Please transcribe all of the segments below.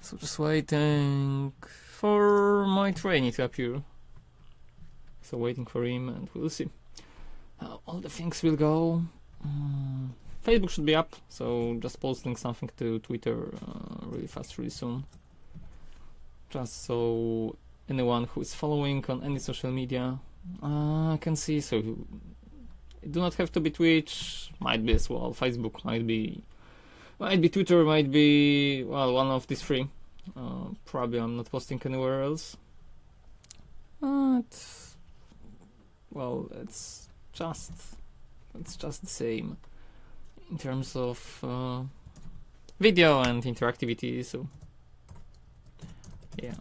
So just waiting for my trainee to appear. So waiting for him, and we'll see how all the things will go. Facebook should be up, so just posting something to Twitter really fast, really soon. Just so anyone who is following on any social media can see. So it do not have to be Twitch, might be as well Facebook, might be Twitter, might be, well, one of these three. Probably I'm not posting anywhere else. But, well, it's just the same in terms of video and interactivity. So yeah,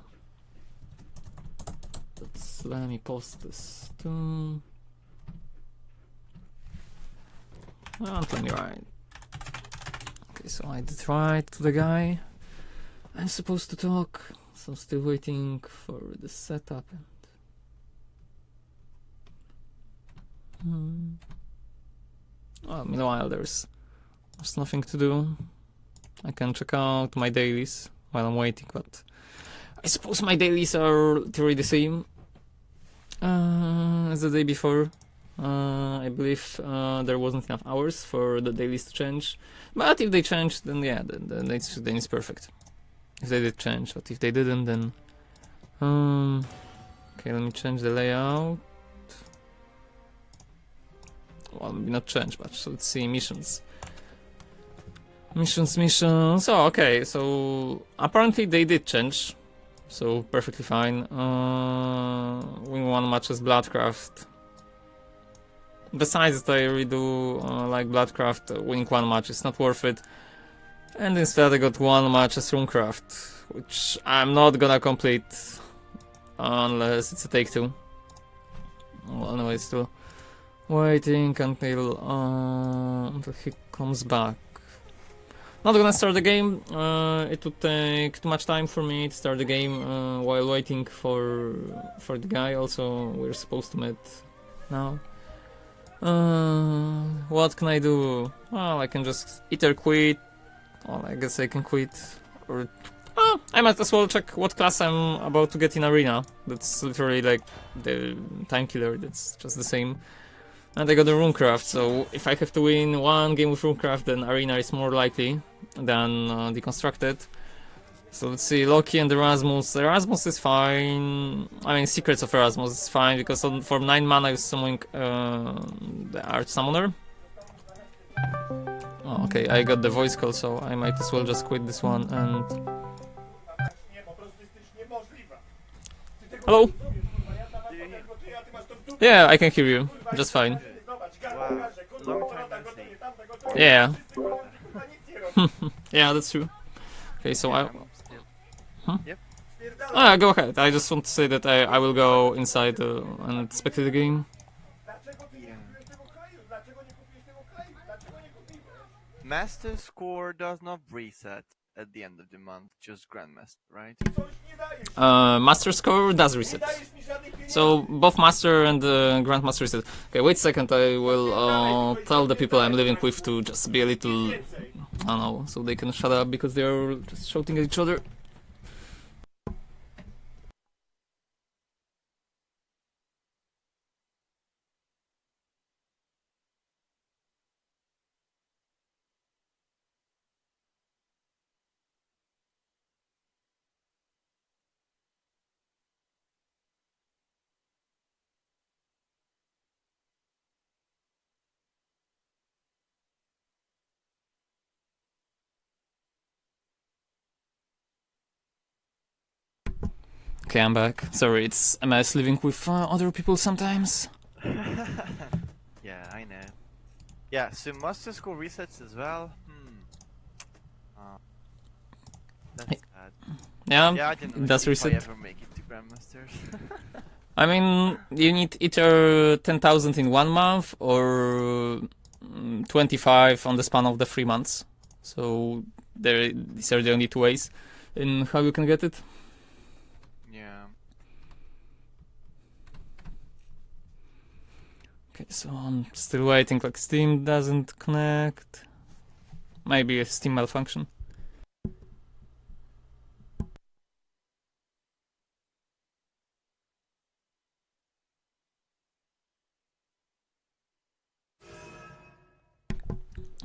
let me post this too. And let me write. Okay, so I did write to the guy I'm supposed to talk, so I'm still waiting for the setup. Well, meanwhile, there's nothing to do. I can check out my dailies while I'm waiting, but I suppose my dailies are literally the same as the day before. I believe there wasn't enough hours for the dailies to change, but if they changed, then yeah, then it's perfect. If they did change, but if they didn't, then okay, let me change the layout. Well, maybe not change, but let's see, missions. Oh, okay, so apparently they did change, so perfectly fine. Win 1 match as Bloodcraft. Besides that, I really do like Bloodcraft. Winning 1 match is not worth it. And instead I got 1 match as Runecraft, which I'm not gonna complete unless it's a take 2. Well, anyway, still waiting until he comes back. Not gonna start the game. It would take too much time for me to start the game while waiting for the guy. Also, we're supposed to meet now. What can I do? Well, I can just either quit. Well, I guess I can quit, or I might as well check what class I'm about to get in Arena. That's literally like the time killer. That's just the same. And I got a Runecraft, so if I have to win 1 game with Runecraft, then Arena is more likely than Deconstructed. So let's see, Loki and Erasmus. Erasmus is fine. I mean, Secrets of Erasmus is fine, because for 9 mana I was summoning the Arch Summoner. Oh, okay, I got the voice call, so I might as well just quit this one and... Hello? Yeah, I can hear you, just fine. Wow, long time no see. Yeah. Yeah, that's true. Okay, so I... Huh? Yep. Ah, go ahead. I just want to say that I will go inside and spectate the game. Master score does not reset at the end of the month, just Grandmaster, right? Master score does reset. So both Master and Grandmaster reset. Okay, wait a second. I will tell the people I'm living with to just be a little... I don't know, so they can shut up because they're just shouting at each other. Okay, I'm back. Sorry, it's a mess living with other people sometimes. Yeah, I know. Yeah, so Master score resets as well. That's sad. Yeah, Yeah, I didn't know does if I reset. ever make it to Grandmasters. I mean, you need either 10,000 in 1 month or 25 on the span of the 3 months. So these are the only 2 ways in how you can get it. Yeah. Okay, so I'm still waiting, like Steam doesn't connect. Maybe a Steam malfunction.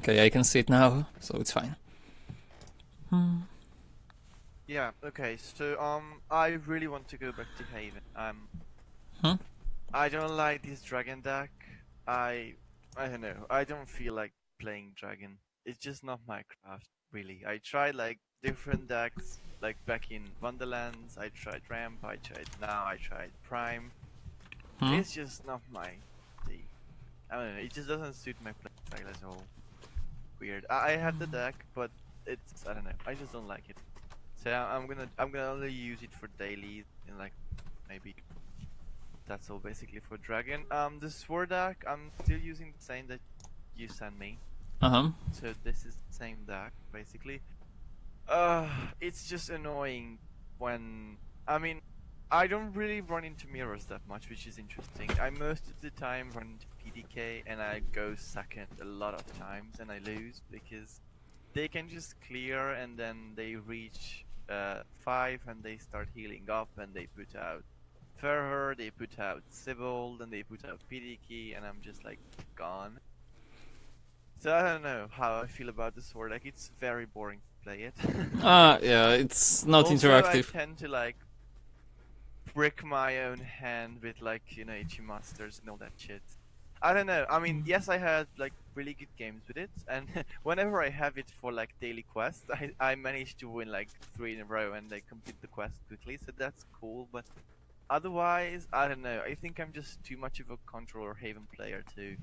Okay, I can see it now, so it's fine. Yeah, okay, so I really want to go back to Haven. Hmm? I don't like this dragon deck. I don't know. I don't feel like playing dragon. It's just not my craft, really. I tried like different decks, like back in Wonderlands. I tried Ramp. I tried Prime. Hmm? It's just not my thing. I don't know. It just doesn't suit my playstyle at all. Weird. I have the deck, but I don't know. I just don't like it. So I'm gonna only use it for dailies and like maybe that's all basically for dragon. The sword deck I'm still using the same that you sent me. Uh-huh. So this is the same deck basically. It's just annoying when I mean I don't really run into mirrors that much, which is interesting. I most of the time run into PDK and I go second a lot of times and I lose because they can just clear and then they reach 5 and they start healing up and they put out Ferher, they put out Sibyl, then they put out PDK and I'm just like gone. So I don't know how I feel about the sword. Like it's very boring to play it. Yeah, it's not Also, I interactive. tend to like brick my own hand with like Ichi Masters and all that shit. I don't know. I mean, yes, I had like really good games with it, and whenever I have it for like daily quests, I manage to win like 3 in a row and they complete the quest quickly, so that's cool. But otherwise, I don't know. I think I'm just too much of a Control or Haven player to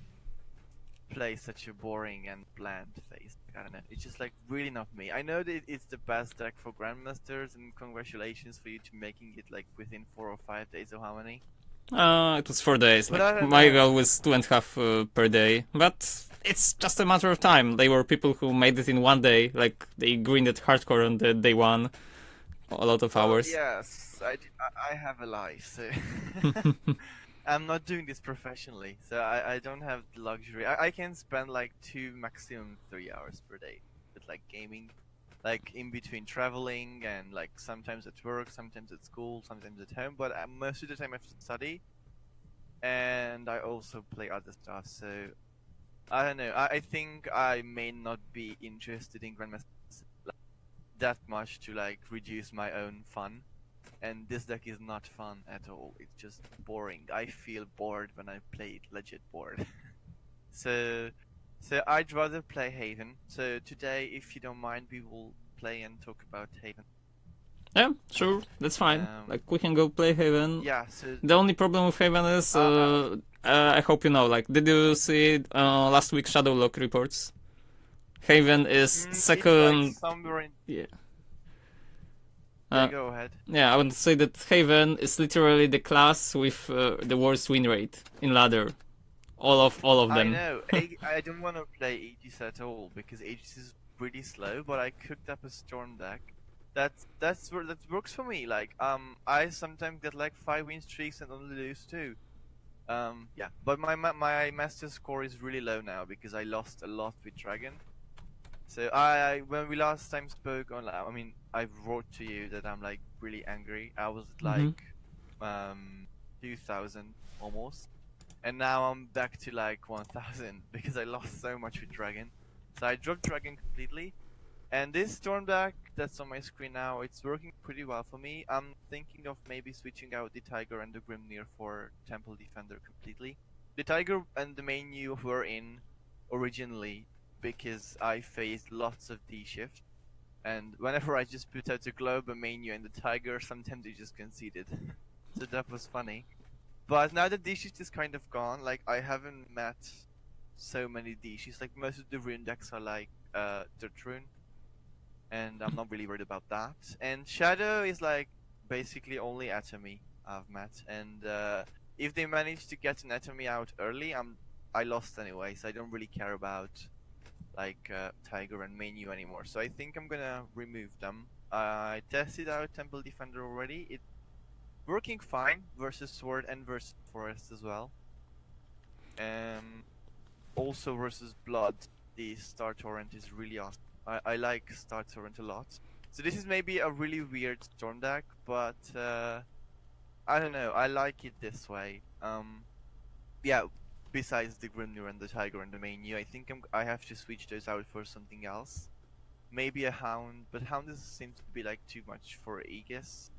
play such a boring and bland face. I don't know. It's just like really not me. I know that it's the best deck for Grandmasters, and congratulations for you to making it like within 4 or 5 days or how many. It was 4 days. But I Like don't my know. goal was 2.5 per day, but it's just a matter of time. There were people who made it in 1 day, like they grinded hardcore on the day one, a lot of Well, hours. yes, I have a life, so I'm not doing this professionally, so I don't have the luxury. I can spend like 2 maximum 3 hours per day with like gaming, like in between traveling and like sometimes at work, sometimes at school, sometimes at home. But most of the time I have to study, and I also play other stuff. So I don't know. I think I may not be interested in Grandmaster like, that much to like reduce my own fun. And this deck is not fun at all. It's just boring. I feel bored when I play it, legit bored. so, so I'd rather play Haven. So today, if you don't mind, we will play and talk about Haven. Yeah, sure, that's fine. Um, Like we can go play Haven. yeah. So, The only problem with Haven is, I hope you know. Like, did you see last week's Shadowlock reports? Haven is it's like second. somewhere in. Yeah. Yeah, Uh, go ahead. yeah, I would say that Haven is literally the class with the worst win rate in ladder. All of I them. know. I don't want to play Aegis at all because Aegis is pretty slow. But I cooked up a Storm deck. That works for me. Like I sometimes get like 5 win streaks and only lose 2. Yeah. But my master score is really low now because I lost a lot with Dragon. So I when we last time spoke on, I mean, I wrote to you that I'm like really angry. I was at Mm-hmm. like 2000 almost. And now I'm back to like 1000 because I lost so much with Dragon. So I dropped Dragon completely. And this Storm deck that's on my screen now, it's working pretty well for me. I'm thinking of maybe switching out the Tiger and the Grimnir for Temple Defender completely. The Tiger and the menu were in originally because I faced lots of D-shift. And whenever I just put out the Globe, a menu, and the Tiger, sometimes they just conceded. So that was funny. But now that D-shift is kind of gone, like I haven't met so many D-shifts. Like most of the rune decks are like Dirt Rune, and I'm not really worried about that. And Shadow is like basically only Atomy I've met, and if they manage to get an Atomy out early, I lost anyway, so I don't really care about like Tiger and Menu anymore. So I think I'm gonna remove them. I tested out Temple Defender already. It's working fine versus Sword and versus Forest as well. Also versus Blood, the Star Torrent is really awesome. I like Star Torrent a lot. So this is maybe a really weird Storm deck, but I don't know. I like it this way. Yeah, besides the Grimnir and the Tiger and the menu. I think I have to switch those out for something else. Maybe a Hound, but Hound seems to be like too much for Aegis.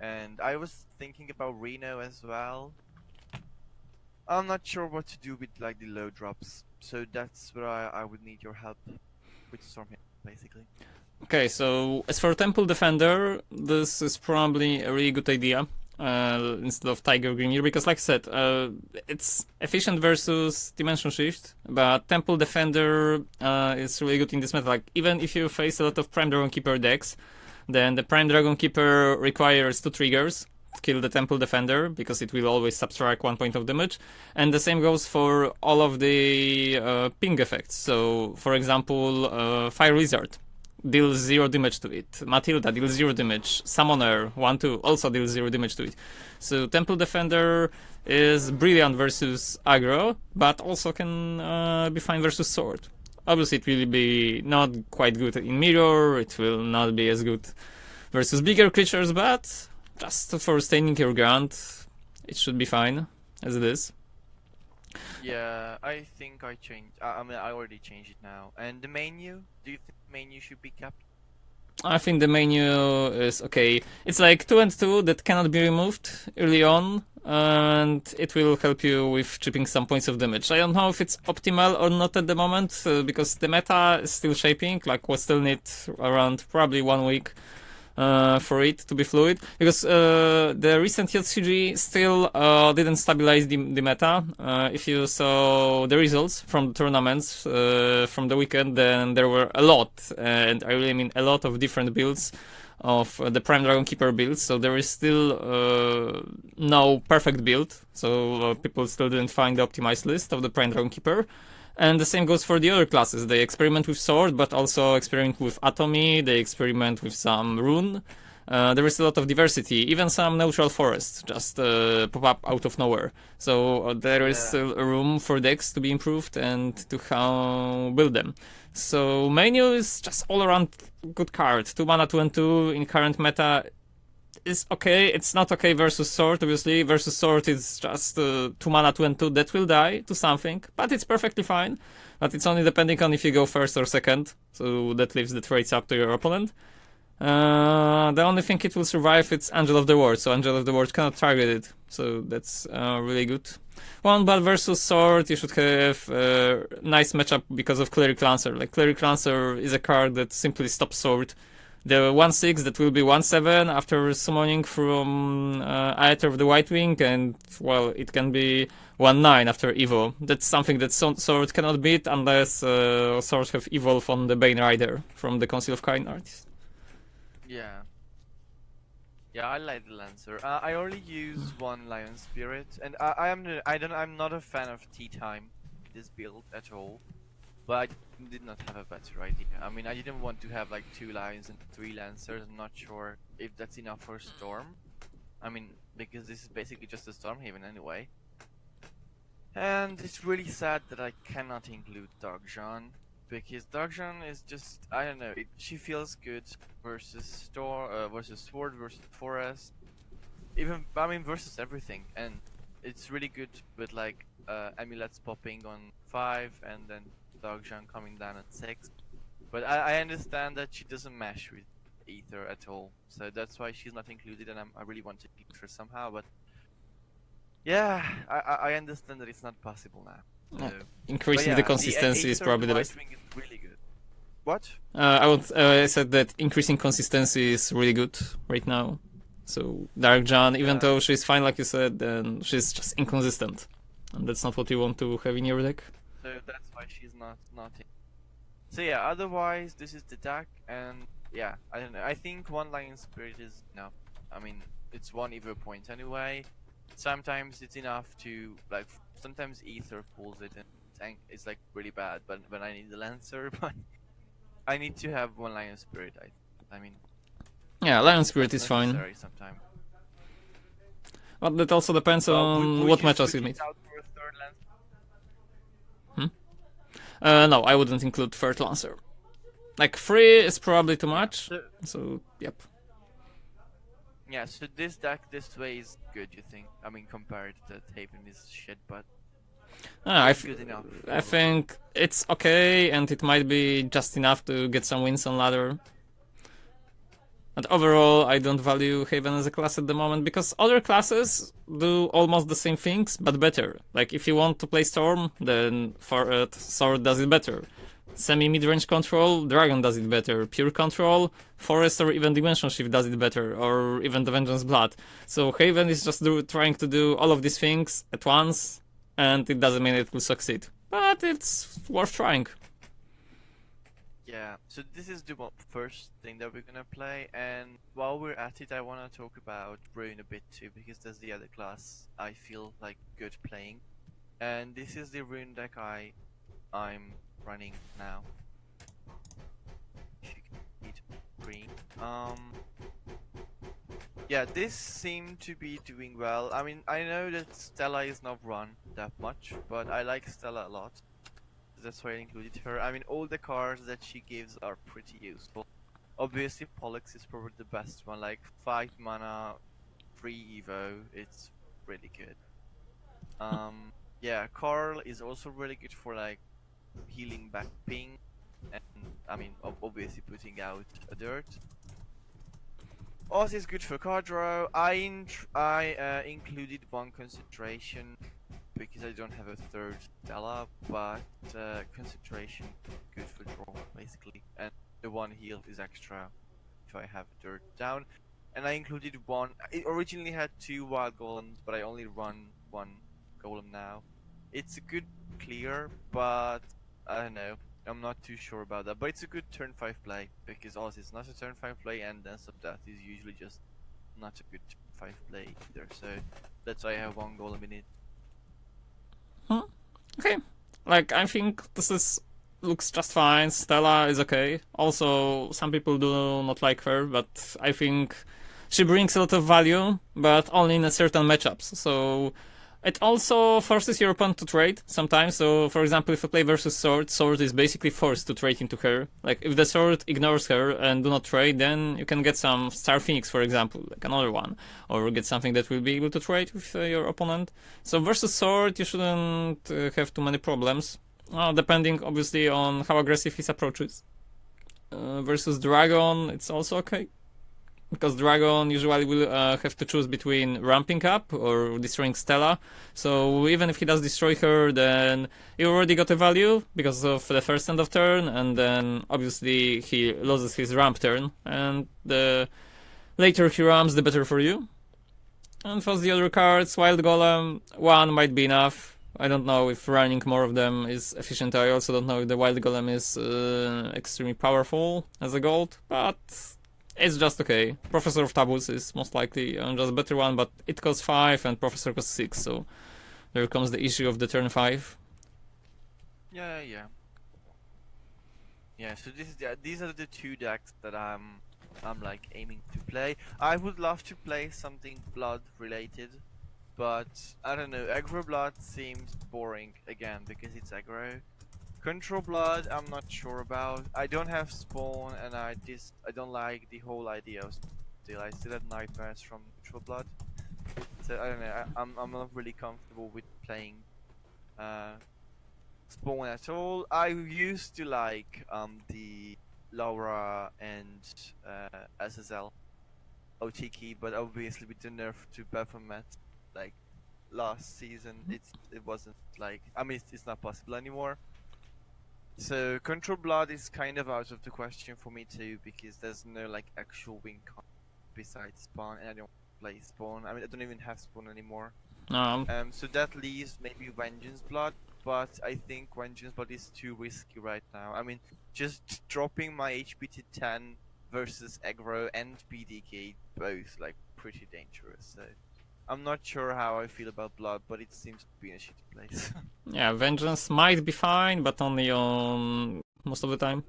And I was thinking about Reno as well. I'm not sure what to do with like the low drops, so that's where I would need your help with Stormhand, basically. Okay, so as for Temple Defender, this is probably a really good idea instead of Tiger Greeneer, because like I said, it's efficient versus Dimension Shift, but Temple Defender is really good in this meta. Like, even if you face a lot of Prime Dragon Keeper decks, then the Prime Dragon Keeper requires 2 triggers to kill the Temple Defender, because it will always subtract 1 point of damage, and the same goes for all of the ping effects. So, for example, Fire Wizard deals 0 damage to it. Matilda deals 0 damage. Summoner 1-2 also deals 0 damage to it. So Temple Defender is brilliant versus aggro, but also can be fine versus sword. Obviously, it will be not quite good in mirror. It will not be as good versus bigger creatures, but just for standing your ground, it should be fine as it is. Yeah, I think I changed. I mean, I already changed it now. And the menu? Do you think the menu should be kept? I think the menu is okay. It's like 2 and 2 that cannot be removed early on, and it will help you with chipping some points of damage. I don't know if it's optimal or not at the moment, because the meta is still shaping. Like, we still need around probably 1 week for it to be fluid, because the recent HCG still didn't stabilize the meta. If you saw the results from the tournaments from the weekend, then there were a lot, and I really mean a lot of different builds of the Prime Dragon Keeper builds, so there is still no perfect build, so people still didn't find the optimized list of the Prime Dragon Keeper. And the same goes for the other classes. They experiment with sword, but also experiment with atomy. They experiment with some rune. There is a lot of diversity. Even some neutral forests just pop up out of nowhere. So there is still room for decks to be improved and to how build them. So menu is just all around good card. 2 mana, 2 and 2 in current meta is okay. It's not okay versus sword, obviously. Versus sword, it's just 2 mana, 2 and 2 that will die to something, but it's perfectly fine. But it's only depending on if you go first or second, so that leaves the traits up to your opponent. The only thing it will survive is Angel of the Ward, so Angel of the Ward cannot target it, so that's really good. One, but versus sword, you should have a nice matchup because of Cleric Lancer. Like, Cleric Lancer is a card that simply stops sword. The 1/6 that will be 1/7 after summoning from Aether of the White Wing, and well, it can be 1/9 after Evo. That's something that Sword cannot beat unless Swords have Evolve on the Bane Rider from the Council of Kind artist. Yeah. Yeah, I like the Lancer. I only use 1 Lion Spirit, and I'm not a fan of Tea Time, this build at all. But I did not have a better idea. I mean, I didn't want to have like 2 Lions and 3 Lancers. I'm not sure if that's enough for Storm. I mean, because this is basically just a Storm Haven anyway. And it's really sad that I cannot include Darkjan, because Darkjan is just, I don't know, she feels good versus versus Sword, versus Forest, even, I mean, versus everything. And it's really good with like amulets popping on 5 and then Darkjan coming down at 6, but I understand that she doesn't mesh with Ether at all, so that's why she's not included, and I really want to keep her somehow, but yeah, I understand that it's not possible now. So. Increasing the consistency is probably the best. Is really good. What? I said that increasing consistency is really good right now. So Darkjan, even though she's fine like you said, then she's just inconsistent, and that's not what you want to have in your deck. So that's why she's not in. So yeah, otherwise this is the deck, and yeah, I don't know. I think 1 Lion Spirit is enough. I mean, it's 1 Evo point anyway. Sometimes it's enough to like. Sometimes Ether pulls it and it's like really bad. But when I need the Lancer, but I need to have 1 Lion Spirit. I mean. Yeah, Lion Spirit is fine. Sometimes. But that also depends on what matchups you need. No, I wouldn't include 3rd Lancer. Like, 3 is probably too much, so, yep. Yeah, so this deck this way is good, you think? I mean, compared to Haven is shit, but... Good enough. I think it's okay, and it might be just enough to get some wins on ladder. And overall, I don't value Haven as a class at the moment, because other classes do almost the same things, but better. Like, if you want to play Storm, then Sword does it better. Semi-mid-range control, Dragon does it better. Pure control, Forest or even Dimension Shift does it better, or even the Vengeance Blood. So Haven is just trying to do all of these things at once, and it doesn't mean it will succeed. But it's worth trying. Yeah, so this is the first thing that we're gonna play, and while we're at it, I wanna talk about Rune a bit too, because that's the other class I feel like good playing. And this is the Rune deck I'm running now. If you can see the screen. Yeah, this seemed to be doing well. I mean, I know that Stella is not run that much, but I like Stella a lot. That's why I included her. I mean, all the cards that she gives are pretty useful. Obviously, Pollux is probably the best one. Like 5 mana, 3 Evo. It's really good. Yeah, Carl is also really good for like healing back ping, and I mean, obviously putting out a dirt. Oz is good for card draw. I included one concentration because I don't have a third Stella, but concentration good for draw basically, and the one heal is extra if I have dirt down. And I included one. It originally had 2 wild golems, but I only run 1 golem now. It's a good clear, but I don't know. I'm not too sure about that, but it's a good turn 5 play because Oz is not a turn 5 play, and Dance of Death is usually just not a good turn 5 play either. So that's why I have 1 golem in it. Okay. Like, I think looks just fine. Stella is okay. Also, some people do not like her, but I think she brings a lot of value, but only in a certain matchups. So it also forces your opponent to trade sometimes. So, for example, if you play versus Sword, Sword is basically forced to trade into her. Like, if the Sword ignores her and do not trade, then you can get some Star Phoenix, for example, like another one, or get something that will be able to trade with your opponent. So versus Sword, you shouldn't have too many problems, depending obviously on how aggressive his approach is. Versus Dragon, it's also okay, because Dragon usually will have to choose between ramping up or destroying Stella. So even if he does destroy her, then you already got a value because of the first end of turn, and then obviously he loses his ramp turn, and the later he ramps, the better for you. And for the other cards, Wild Golem, 1 might be enough. I don't know if running more of them is efficient. I also don't know if the Wild Golem is extremely powerful as a gold, but it's just okay. Professor of Taboos is most likely just a better one, but it costs 5 and Professor costs 6, so there comes the issue of the turn 5. Yeah. So these are the 2 decks that I'm like aiming to play. I would love to play something blood related, but I don't know. Aggro blood seems boring again because it's aggro. Control blood, I'm not sure about. I don't have spawn, and I don't like the whole idea of still. I still have nightmares from control blood. So I don't know. I'm not really comfortable with playing spawn at all. I used to like the Laura and SSL OT key, but obviously with the nerf to Baphomet like last season, it wasn't like, I mean it's not possible anymore. So Control Blood is kind of out of the question for me too, because there's no like actual win con besides spawn, and I don't play spawn. I mean I don't even have spawn anymore. So that leaves maybe Vengeance Blood, but I think Vengeance Blood is too risky right now. I mean, just dropping my HP to 10 versus aggro and PDK both like pretty dangerous. So I'm not sure how I feel about Blood, but it seems to be in a shitty place. Yeah, Vengeance might be fine, but only on most of the time.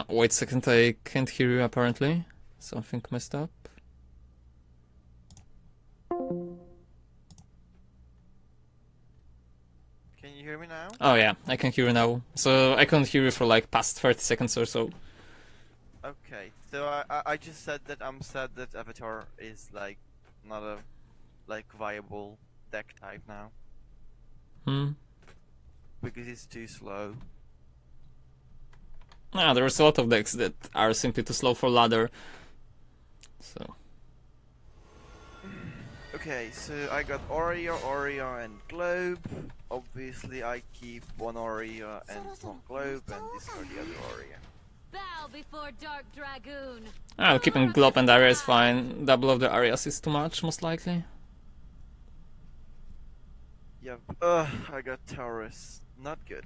Wait a second, I can't hear you apparently. Something messed up. Can you hear me now? Oh yeah, I can hear you now. So I couldn't hear you for like past 30 seconds or so. Okay, so I just said that I'm sad that Avatar is like not a viable deck type now because it's too slow. There's a lot of decks that are simply too slow for ladder. So Okay, so I got Aria, and Globe. Obviously, I keep one Aria and one Globe and discard the other Aria. Bow before Dark Dragoon. keeping Globe and Area is fine. Double of the areas is too much, most likely. Yep. I got Taurus. Not good.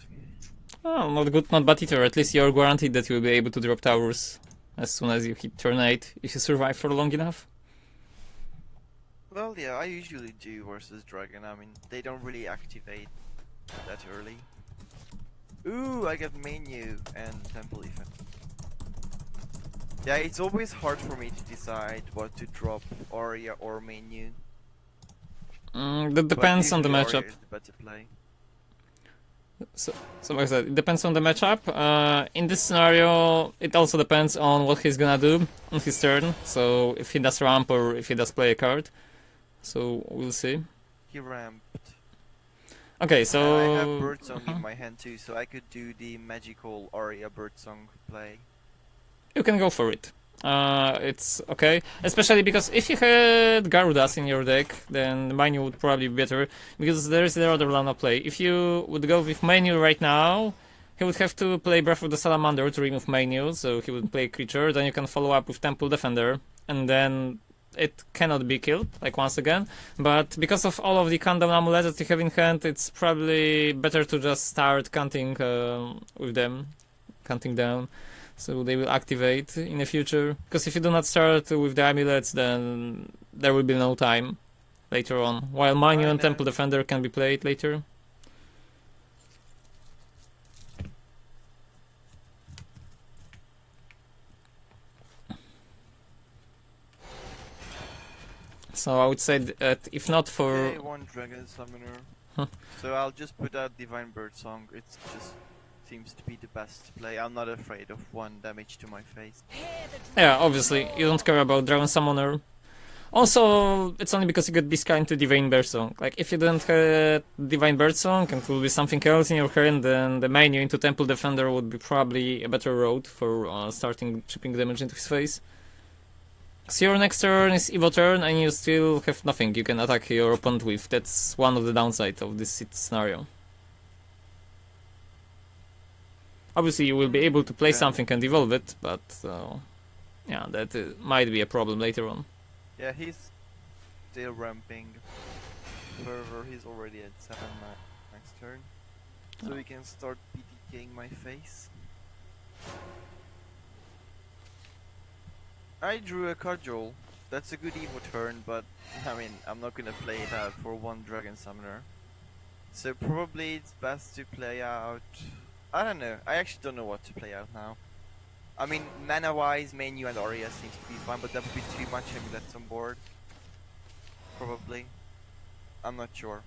Oh, not good, not bad either. At least you're guaranteed that you'll be able to drop towers as soon as you hit turn 8, if you survive for long enough. Well, yeah, I usually do versus Dragon. I mean, they don't really activate that early. Ooh, I got Menu and Temple Effect. Yeah, it's always hard for me to decide what to drop, Aria or Menu. That depends on the Aria matchup. is the better play. So like I said, it depends on the matchup. In this scenario, it also depends on what he's gonna do on his turn. So if he does ramp or if he does play a card. So we'll see. He ramped. Okay, so And I have Birdsong in my hand too, so I could do the magical Aria Birdsong play. you can go for it. It's okay, especially because if you had Garudas in your deck, then Manu would probably be better, because there is the other Lana play. If you would go with Manu right now, he would have to play Breath of the Salamander to remove Manu, so he would play creature, then you can follow up with Temple Defender, and then it cannot be killed, like once again. But because of all of the countdown amulets that you have in hand, it's probably better to just start counting with them, counting down. So they will activate in the future. Because if you do not start with the amulets, then there will be no time later on. While Manu and Temple Defender can be played later. So I would say that if not for... Okay, one Dragon Summoner. So I'll just put out Divine Birdsong. It's just seems to be the best play. I'm not afraid of 1 damage to my face. Yeah, obviously, you don't care about Dragon Summoner. Also, it's only because you got this kind to Divine Birdsong. Like, if you don't have Divine Birdsong and it will be something else in your hand, then the menu into Temple Defender would be probably a better road for starting chipping damage into his face. So your next turn is Evo turn and you still have nothing you can attack your opponent with. That's one of the downsides of this scenario. Obviously you will be able to play something and evolve it, but yeah, that might be a problem later on. Yeah, he's still ramping further. He's already at 7 next turn. So we can start PTKing my face. I drew a Cudgel. That's a good Evo turn, but I mean, I'm not gonna play it out for 1 Dragon Summoner. So probably it's best to play out... I don't know. I actually don't know what to play out now. I mean, mana-wise, Menu and Aria seems to be fine, but that would be too much amulets on board. Probably. I'm not sure.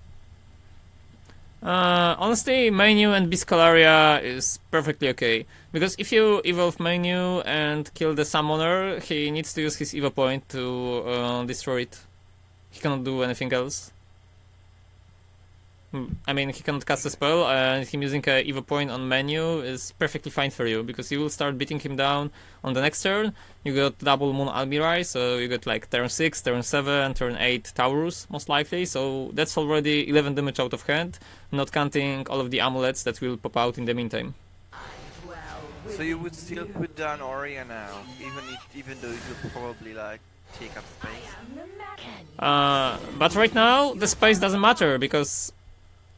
Honestly, Menu and Biscalaria is perfectly okay. Because if you evolve Menu and kill the Summoner, he needs to use his Evo point to destroy it. He cannot do anything else. I mean, he cannot cast a spell, and him using a Evo point on Menu is perfectly fine for you, because you will start beating him down on the next turn. You got double Moon Almirai, so you got like turn 6, turn 7, turn 8 Taurus, most likely, so that's already 11 damage out of hand, not counting all of the amulets that will pop out in the meantime. So you would still put down Aria now, even though it would probably like take up space? But right now, the space doesn't matter, because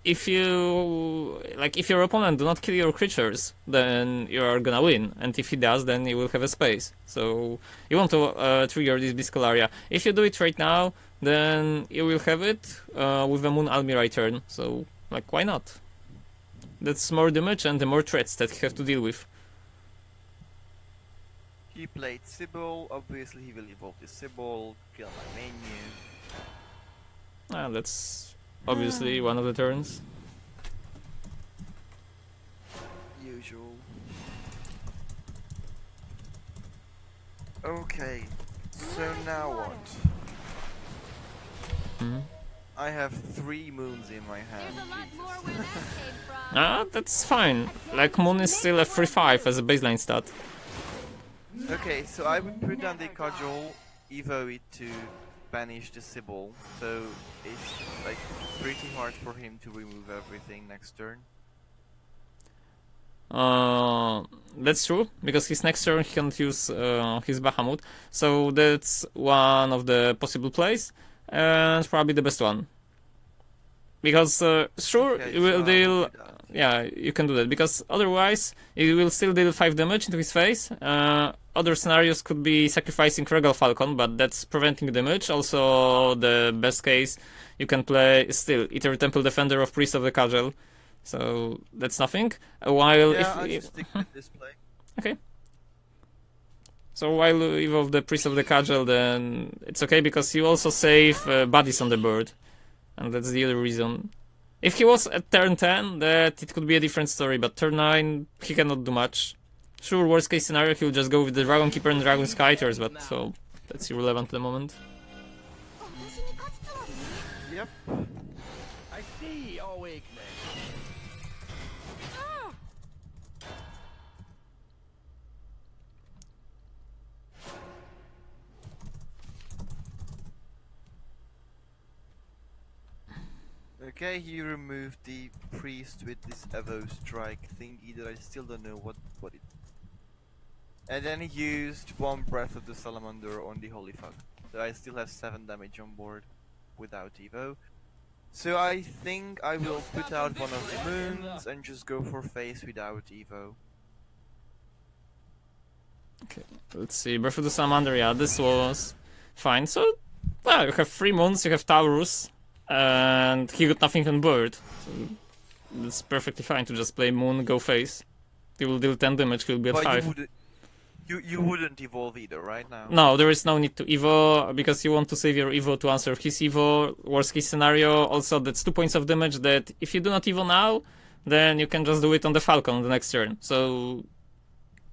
if your opponent do not kill your creatures, then you are gonna win, and if he does, then you will have a space. So you want to trigger this Biscalaria. If you do it right now, then you will have it with a Moon Almirai turn. So like, why not? That's more damage and the more threats that you have to deal with. He played Sybil, obviously he will evolve the Sybil, kill my menu. That's obviously one of the turns. Usual. Okay, so now what? Hmm. I have 3 moons in my hand. There's a lot Jesus. more where that came from. That's fine. Like, Moon is still a 3-5 as a baseline stat. Okay, so I would put down the cudgel, evo it to banish the Sybil, so it's like pretty hard for him to remove everything next turn. That's true, because his next turn he can't use his Bahamut, so that's one of the possible plays, and probably the best one. Because, sure, Okay, you will so I deal... will do that. Yeah, you can do that, because otherwise you will still deal 5 damage into his face. Other scenarios could be sacrificing Regal Falcon, but that's preventing damage. Also, the best case you can play is still either Temple Defender of Priest of the Cudgel, so that's nothing. While Yeah, if I'll just stick with this play. okay. So while you evolve the Priest of the Cudgel, then it's okay because you also save bodies on the board, and that's the other reason. If he was at turn 10, that it could be a different story, but turn 9, he cannot do much. Sure, worst case scenario, he'll just go with the Dragon Keeper and Dragon Skyters, but so that's irrelevant at the moment. Yep. I see, oh weakness. Okay, he removed the priest with this Evo strike thingy that I still don't know what it. And then he used one Breath of the Salamander on the Holy Fuck. So I still have 7 damage on board without Evo. So I think I will put out one of the moons and just go for face without Evo. Okay, let's see. Breath of the Salamander, yeah, this was fine. So, well, you have 3 moons, you have Taurus, and he got nothing on board. So it's perfectly fine to just play moon, go face. He will deal 10 damage, he'll be at But 5. you wouldn't evolve either, right now? No, there is no need to Evo, because you want to save your Evo to answer his Evo. Worst case scenario, also that's 2 points of damage that if you do not Evo now, then you can just do it on the Falcon on the next turn. So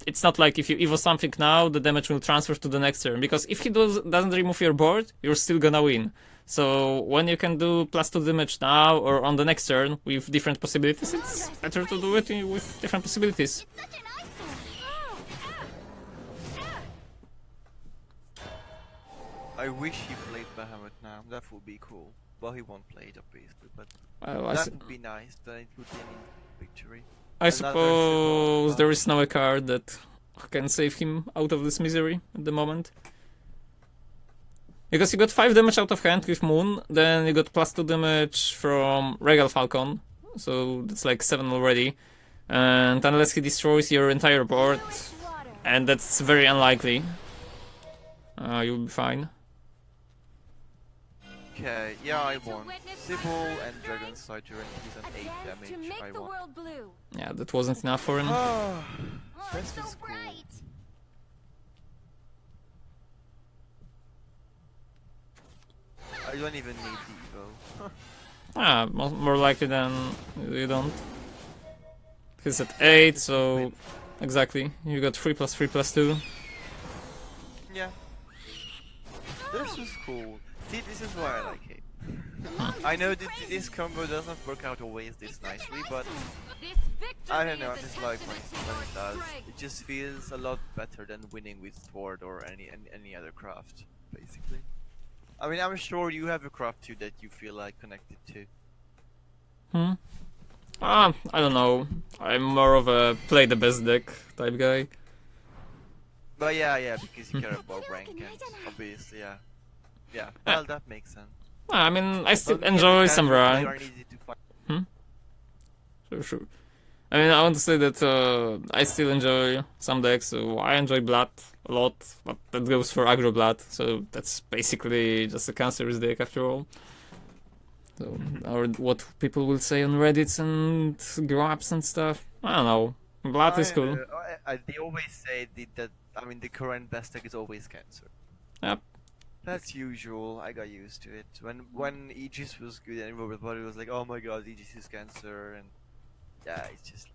it's not like if you Evo something now, the damage will transfer to the next turn. Because if he doesn't remove your board, you're still gonna win. So when you can do +2 damage now or on the next turn with different possibilities, it's better to do it with different possibilities. I wish he played Bahamut now, that would be cool. Well, he won't play it obviously, but Well, that would be nice, then it would be an victory. I Another suppose Sybil. there is now a card that can save him out of this misery at the moment. Because you got 5 damage out of hand with Moon, then you got +2 damage from Regal Falcon, so that's like 7 already. And unless he destroys your entire board, and that's very unlikely, you'll be fine. Okay, yeah, I won. Sybil and Dragon Sighter, and he's an 8 To damage. make I the won. world blue. Yeah, that wasn't enough for him. Oh, Oh, this it's so was cool. bright. I don't even need the Evo. More likely than you don't. He's at 8, so exactly. You got 3+3+2. Yeah. This is cool. See, this is why I like it. I know that this combo doesn't work out always this nicely, but This victory I don't know, I is a just like when testament it to our does. strength. It just feels a lot better than winning with Sword or any other craft, basically. I mean, I'm sure you have a craft too that you feel like connected to. I don't know. I'm more of a play the best deck type guy. But yeah, because you care about rank and obviously, yeah. Yeah, well, that makes sense. I mean, I still But enjoy some casual player rank. are easy to find. Sure. I mean, I want to say that I still enjoy some decks. So I enjoy Blood a lot, but that goes for aggro Blood. So that's basically just a Cancerous deck after all. So, or what people will say on Reddit and grabs and stuff. I don't know. Blood is cool. they always say that. I mean, the current best deck is always Cancer. Yep. That's usual. I got used to it. When Aegis was good, and everybody was like, "Oh my God, Aegis is Cancer," and yeah, it's just.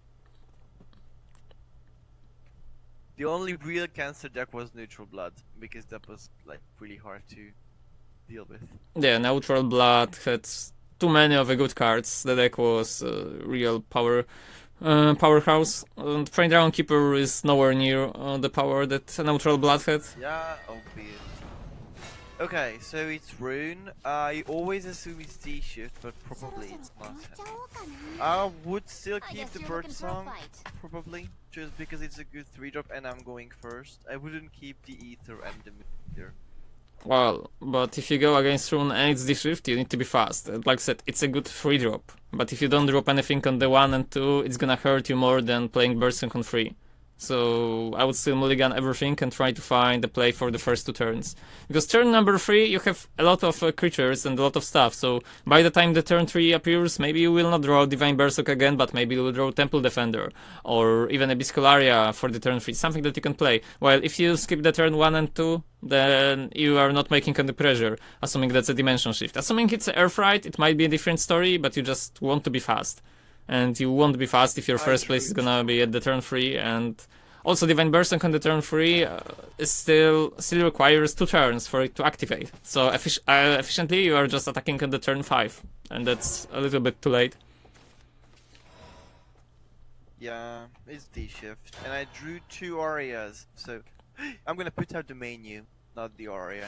The only real Cancer deck was Neutral Blood because that was like really hard to deal with. Yeah, Neutral Blood had too many of the good cards. The deck was real powerhouse. And Train Dragon Keeper is nowhere near the power that Neutral Blood had. Yeah, obvious. Okay, so it's Rune. I always assume it's D-Shift, but probably it's not. I would still keep the Bird Song, probably, just because it's a good 3-drop and I'm going first. I wouldn't keep the Ether and the Meter. Well, but if you go against Rune and it's D-Shift, you need to be fast. Like I said, it's a good 3-drop. But if you don't drop anything on the 1 and 2, it's gonna hurt you more than playing Bird Song on 3. So I would still mulligan everything and try to find a play for the first 2 turns. Because turn number 3, you have a lot of creatures and a lot of stuff. So by the time the turn 3 appears, maybe you will not draw Divine Berserk again, but maybe you will draw Temple Defender. Or even a Biscularia for the turn 3, something that you can play. While if you skip the turn 1 and 2, then you are not making any pressure, assuming that's a Dimension Shift. Assuming it's an Earthright, it might be a different story, but you just want to be fast. And you won't be fast if your first place is gonna be at the turn 3, and also Divine Berserk on the turn 3 is still requires 2 turns for it to activate. So efficiently you are just attacking at the turn 5, and that's a little bit too late. Yeah, it's D-Shift. And I drew 2 Arias, so I'm gonna put out the menu, not the Aria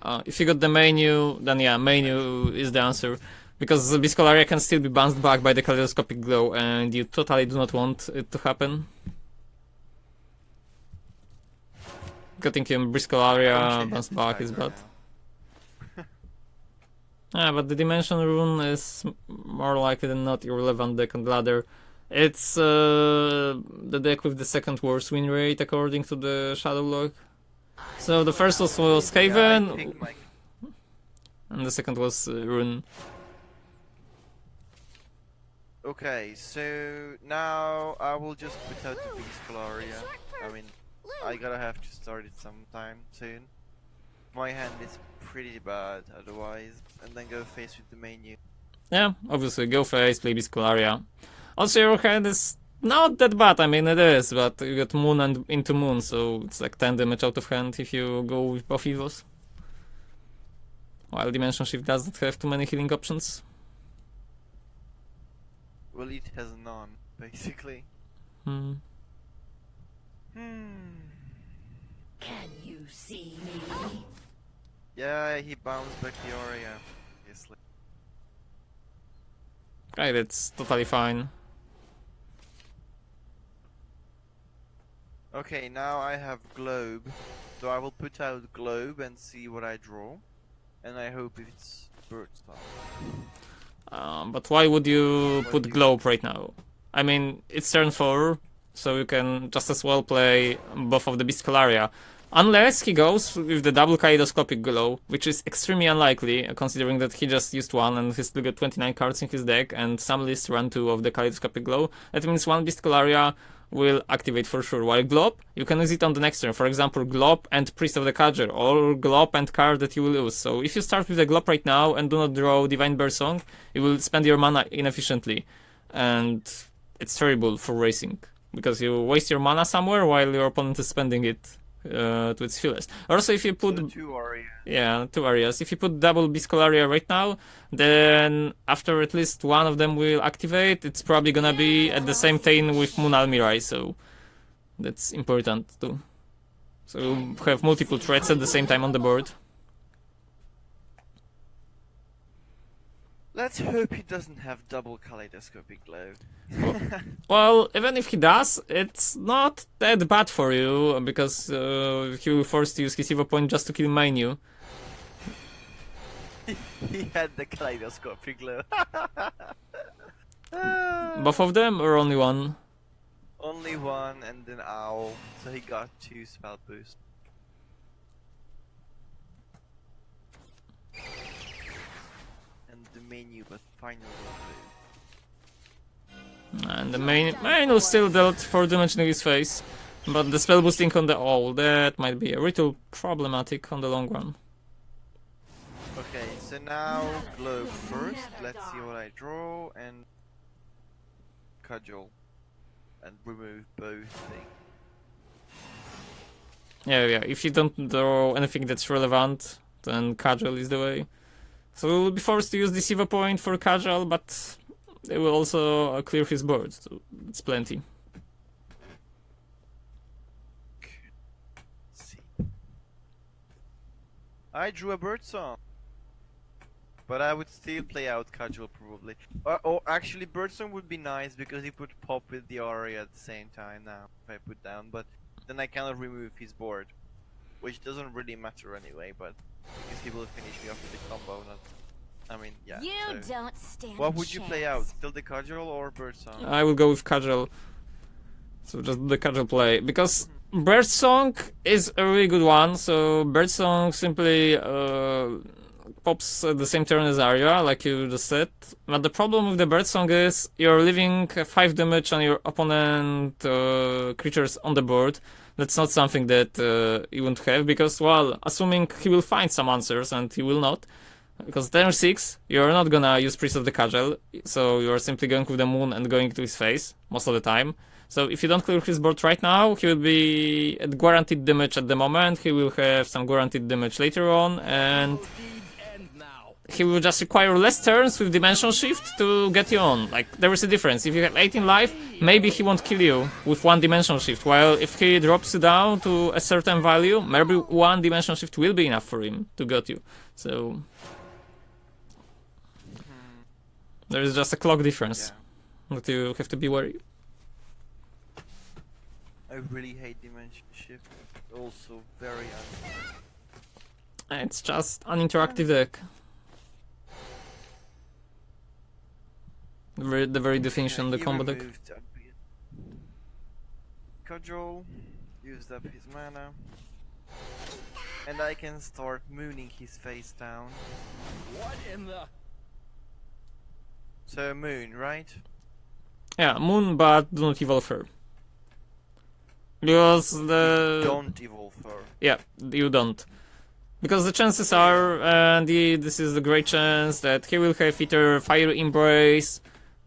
now. If you got the menu, then yeah, menu is the answer. Because the Biscularia can still be bounced back by the Kaleidoscopic Glow, and you totally do not want it to happen. Getting him Biscularia bounced back is bad. But the Dimension Rune is more likely than not irrelevant deck on the ladder. It's the deck with the second worst win rate according to the Shadow log. So the first was Haven, and the second was Rune. Okay, so now I will just put out the Biscularia. I mean, I gotta have to start it sometime soon. My hand is pretty bad otherwise, and then go face with the menu. Yeah, obviously, go face, play Biscularia. Also, your hand is not that bad, I mean it is, but you got Moon and into Moon, so it's like 10 damage out of hand if you go with both evils. While Dimension Shift doesn't have too many healing options. Well, it has none, basically. Can you see me? Yeah, he bounced back the Aria, obviously. Okay, that's totally fine. Okay, now I have Globe, so I will put out Globe and see what I draw. And I hope it's Bird stuff. But why would you put Globe right now? I mean, it's turn 4, so you can just as well play both of the Biscularia. Unless he goes with the double Kaleidoscopic Glow, which is extremely unlikely, considering that he just used 1 and he still got 29 cards in his deck, and some lists run 2 of the Kaleidoscopic Glow. That means 1 Biscularia will activate for sure, while Glob, you can use it on the next turn. For example, Glob and Priest of the Cadger, or Glob and card that you will use. So if you start with the Glob right now and do not draw Divine Bear Song, you will spend your mana inefficiently. And it's terrible for racing, because you waste your mana somewhere while your opponent is spending it to its fullest. Also, if you put... So 2 Arias. Yeah, 2 areas. If you put double Biscularia right now, then after at least one of them will activate, it's probably gonna be at the same turn with Moon Almirai, so that's important too. So you have multiple threats at the same time on the board. Let's hope he doesn't have double Kaleidoscopic Glow. Well, even if he does, it's not that bad for you, because he will force to use his Evo Point just to kill Manu. He had the Kaleidoscopic Glow. Both of them, or only one? Only one, and then Owl, so he got 2 spell boost. And the menu, but finally. And the main was still dealt 4 damage in his face. But the spell boosting on the all, that might be a little problematic on the long run. Okay, so now globe first. Let's see what I draw and cudgel and remove both things. Yeah, if you don't draw anything that's relevant, then casual is the way. So we'll be forced to use this Evo point for casual, but it will also clear his board, so it's plenty. Let's see. I drew a bird song. But I would still play out casual probably. Or actually birdsong would be nice because he would pop with the aria at the same time now if I put down, but then I cannot remove his board. Which doesn't really matter anyway, but because he will finish me off with the combo, not I mean yeah. You So. don't stand What a would you play out? chance. Still the casual or birdsong? I will go with casual. So just the casual play. Because Birdsong is a really good one, so Birdsong simply pops at the same turn as Arya, like you just said. But the problem with the Birdsong is you're leaving 5 damage on your opponent creatures on the board. That's not something that you won't have, because, well, assuming he will find some answers, and he will not, because turn 6, you're not gonna use Priest of the Cudgel, so you're simply going with the Moon and going to his face, most of the time. So if you don't clear his board right now, he will be at guaranteed damage at the moment, he will have some guaranteed damage later on, and he will just require less turns with Dimension Shift to get you on. Like, there is a difference. If you have 18 life, maybe he won't kill you with 1 Dimension Shift, while if he drops you down to a certain value, maybe 1 Dimension Shift will be enough for him to get you. So there is just a clock difference that you have to be wary. I really hate Dimension Shift. Also very It's just an interactive deck. The very definition of the combo deck. Cudgel, used up his mana. And I can start mooning his face down. What in the... So moon, right? Yeah, Moon, but do not evolve her. Because Don't evolve her. Yeah, you don't. Because the chances are, and this is the great chance, that he will have either Fire Embrace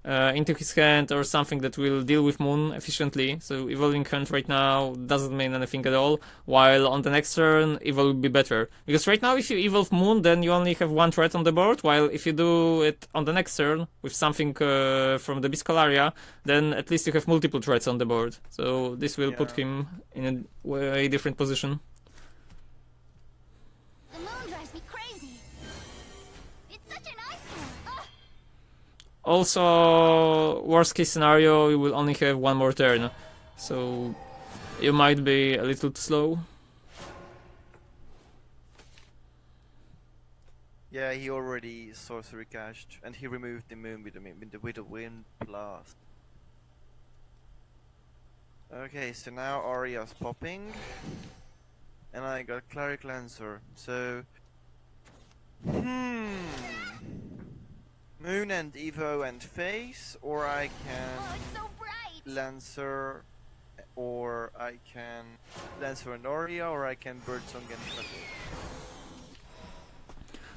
into his hand or something that will deal with Moon efficiently. So evolving hand right now doesn't mean anything at all, while on the next turn Evil will be better. Because right now if you evolve Moon, then you only have 1 threat on the board, while if you do it on the next turn with something from the Biscalaria, then at least you have multiple threats on the board. So this will put him in a way different position. The moon drives me crazy. It's such an eyesore. Also, worst case scenario, you will only have 1 more turn, so you might be a little too slow. Yeah, he already sorcery cashed, and he removed the moon with a wind blast. Okay, so now Arya's popping, and I got Cleric Lancer. So, Moon and Evo and Face, or I can Oh, it's so bright. Lancer, or I can Lancer and Arya, or I can Birdsong and Cudgel.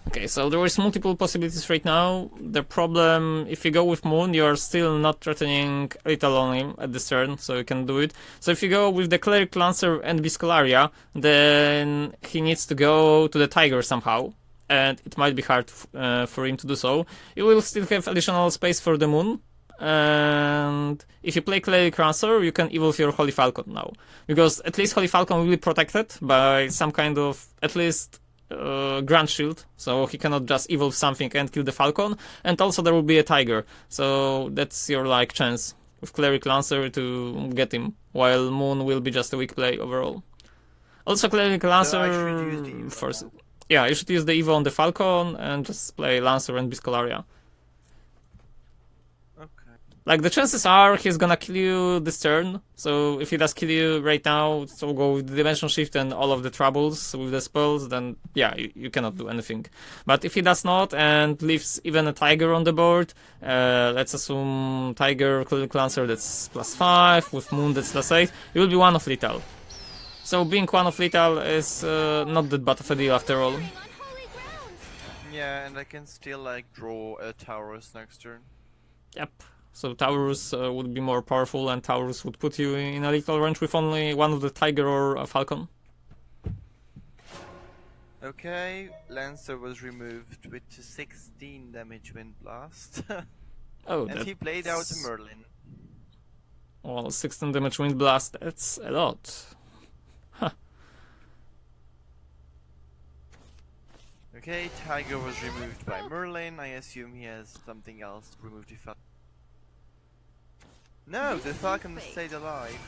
Okay, so there is multiple possibilities right now. The problem, if you go with Moon, you are still not threatening Lethal on him at this turn, so you can do it. So if you go with the Cleric Lancer and Biscalaria, then he needs to go to the Tiger somehow, and it might be hard for him to do so. You will still have additional space for the Moon, and if you play Cleric Lancer, you can evolve your Holy Falcon now. Because at least Holy Falcon will be protected by some kind of, at least, Grand Shield, so he cannot just evolve something and kill the Falcon, and also there will be a Tiger, so that's your like chance with Cleric Lancer to get him, while Moon will be just a weak play overall. Also Cleric Lancer, So I should use the Evo first, now. yeah, you should use the Evo on the Falcon and just play Lancer and Biscalaria. Okay. Like, the chances are he's gonna kill you this turn, so if he does kill you right now, so go with the Dimension Shift and all of the troubles with the spells, then yeah, you cannot do anything. But if he does not and leaves even a Tiger on the board, let's assume Tiger, Clinical Answer, that's +5, with Moon that's +8, you will be 1 of lethal. So being 1 of lethal is not that bad of a deal after all. On holy ground. Yeah, and I can still like draw a Taurus next turn. Yep. So Taurus would be more powerful, and Taurus would put you in a lethal range with only one of the Tiger or a Falcon. Okay, Lancer was removed with 16 damage Wind Blast. Oh, and he played out a Merlin. Well, 16 damage Wind Blast, that's a lot. Huh. Okay, Tiger was removed by Merlin. I assume he has something else to remove the Falcon. No, the Falcon stayed alive.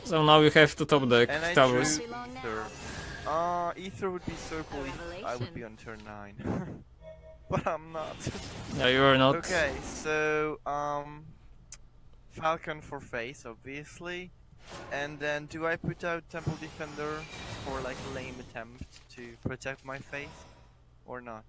So now you have to top deck And I Taurus. drew Ether. Ether would be so cool if I would be on turn 9. But I'm not. Yeah, you are not. Okay, so Falcon for face, obviously. And then do I put out Temple Defender for like a lame attempt to protect my face? Or not?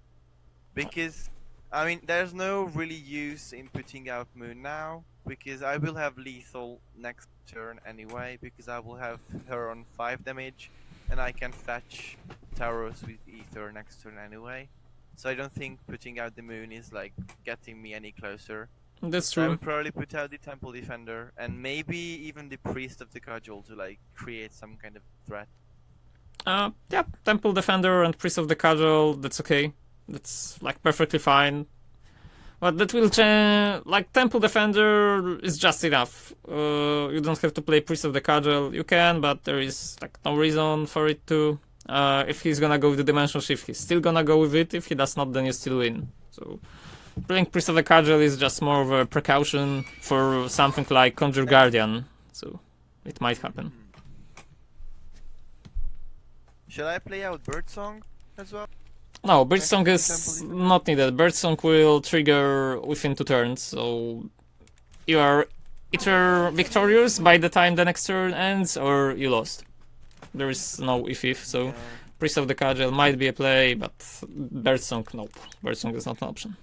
Because I mean there's no really use in putting out Moon now, because I will have lethal next turn anyway, because I will have her on 5 damage and I can fetch Taurus with Ether next turn anyway. So I don't think putting out the Moon is like getting me any closer. That's So I true. would probably put out the Temple Defender and maybe even the Priest of the Cudgel to like create some kind of threat. Yeah, Temple Defender and Priest of the Cudgel, that's okay. That's like perfectly fine. But that will change. Like, Temple Defender is just enough. You don't have to play Priest of the Cudgel. You can, but there is like no reason for it to. If he's gonna go with the Dimension Shift, he's still gonna go with it. If he does not, then you still win. So playing Priest of the Cudgel is just more of a precaution for something like Conjure Guardian. So it might happen. Should I play out Birdsong as well? No, Birdsong is not needed. Birdsong will trigger within 2 turns, so you are either victorious by the time the next turn ends, or you lost. There is no if, so Priest of the Cudgel might be a play, but Birdsong, nope. Birdsong is not an option.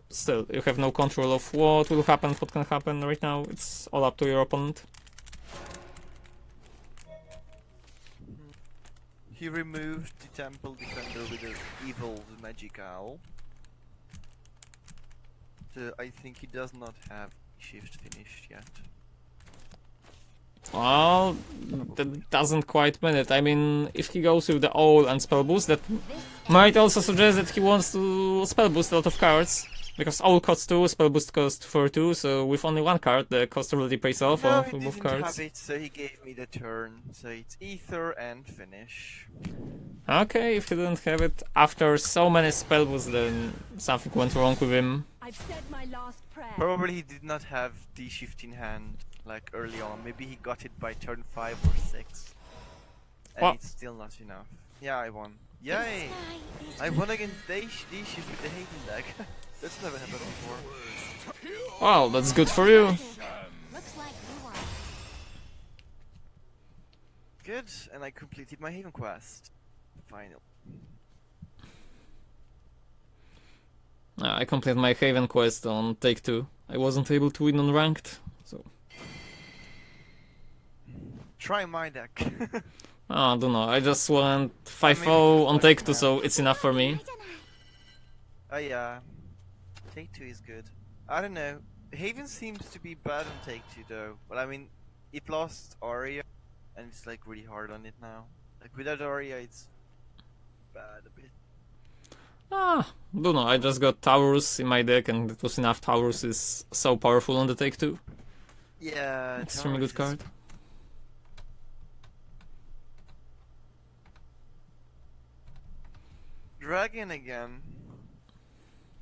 Still, you have no control of what will happen, what can happen right now. It's all up to your opponent. He removed the Temple Defender with an evil magic owl. So I think he does not have shift finished yet. Well, that doesn't quite mean it. I mean, if he goes with the owl and spell boost, that might also suggest that he wants to spell boost a lot of cards. Because owl costs 2, spell boost costs 4/2, so with only 1 card, the cost already pays off No, on he both didn't cards. have it, so he gave me the turn. So it's Ether and finish. Okay, if he didn't have it after so many spell boosts, then something went wrong with him. I've said my last prayer. Probably he did not have the shift in hand like early on. Maybe he got it by turn 5 or 6. And Well- it's still not enough. Yeah, I won. Yay! I won against D-shift with the Haven deck. That's never happened before. Well, that's good for you. Looks like you won. Good, and I completed my Haven quest. Final. I completed my Haven quest on take 2. I wasn't able to win on ranked, so Try my deck. I don't know. I just went 5-0 on take 2, so it's enough for me. Oh yeah. Take 2 is good. I don't know. Haven seems to be bad on Take 2 though. Well, I mean, it lost Aria, and it's like really hard on it now. Like without Aria, it's bad a bit. Don't know. I just got Taurus in my deck, and it was enough. Taurus is so powerful on the take 2. Yeah, Extremely good Taurus is- card. Dragon again.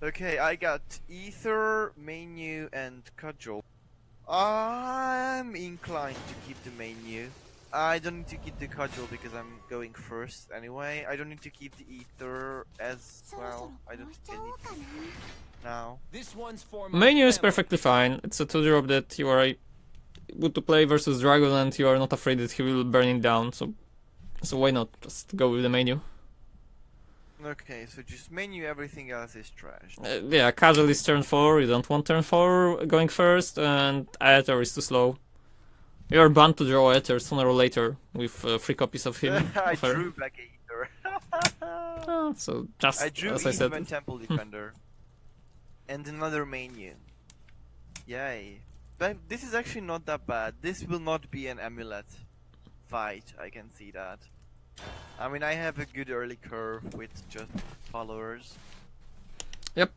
Okay, I got Ether, Menu, and Cudgel. I'm inclined to keep the Menu. I don't need to keep the cudgel because I'm going first anyway. I don't need to keep the ether as well. I don't think I need to now. This one's for my Menu is family. perfectly fine. It's a 2-drop that you are able to play versus Dragon and you are not afraid that he will burn it down, so why not just go with the menu? Okay, so just menu, everything else is trash. Yeah, Casual is turn 4, you don't want turn 4 going first, and Aether is too slow. You are bound to draw Aether sooner or later with 3 copies of him. I of her. drew back ether. So just I drew as I said. even Temple Defender. And another menu. Yay. But this is actually not that bad. This will not be an amulet fight, I can see that. I mean, I have a good early curve with just followers. Yep.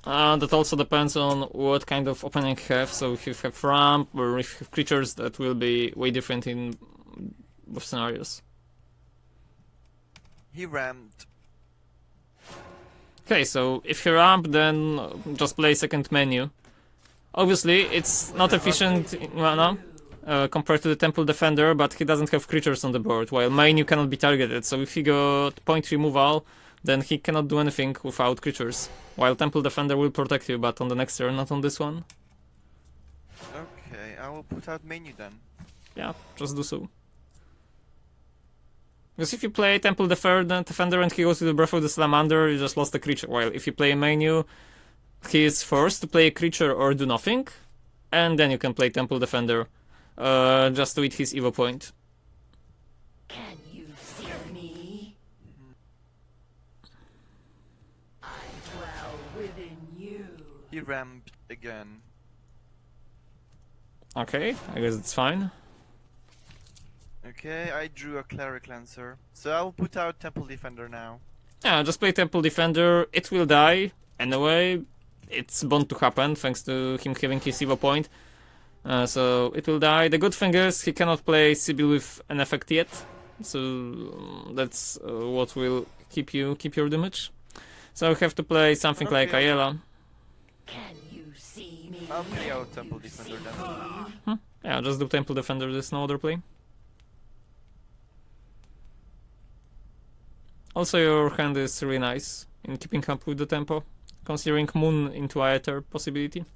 That also depends on what kind of opening you have. So if you have ramp or if you have creatures, that will be way different in both scenarios. He rammed. Okay, so if you ramp, then just play second menu. Obviously, it's not efficient in mana compared to the Temple Defender, but he doesn't have creatures on the board, while menu cannot be targeted. So if he got point removal, then he cannot do anything without creatures. While Temple Defender will protect you, but on the next turn, not on this one. Okay, I will put out menu then. Yeah, just do so. Because if you play Temple Defender and he goes to the Breath of the Salamander, you just lost a creature. While if you play menu, he is forced to play a creature or do nothing, and then you can play Temple Defender just to eat his Evo point. Can you see me? I dwell within you. He rammed again. Okay, I guess it's fine. Okay, I drew a Cleric Lancer. So I will put out Temple Defender now. Yeah, just play Temple Defender. It will die anyway. It's bound to happen thanks to him having his Evo point. So it will die. The good thing is he cannot play Sibyl with an effect yet. So that's what will keep your damage. So you have to play something like Ayala. Can you see me? I'll play out Temple Defender then. Yeah, just do Temple Defender. There's no other play. Also, your hand is really nice in keeping up with the tempo, considering Moon into Aether possibility.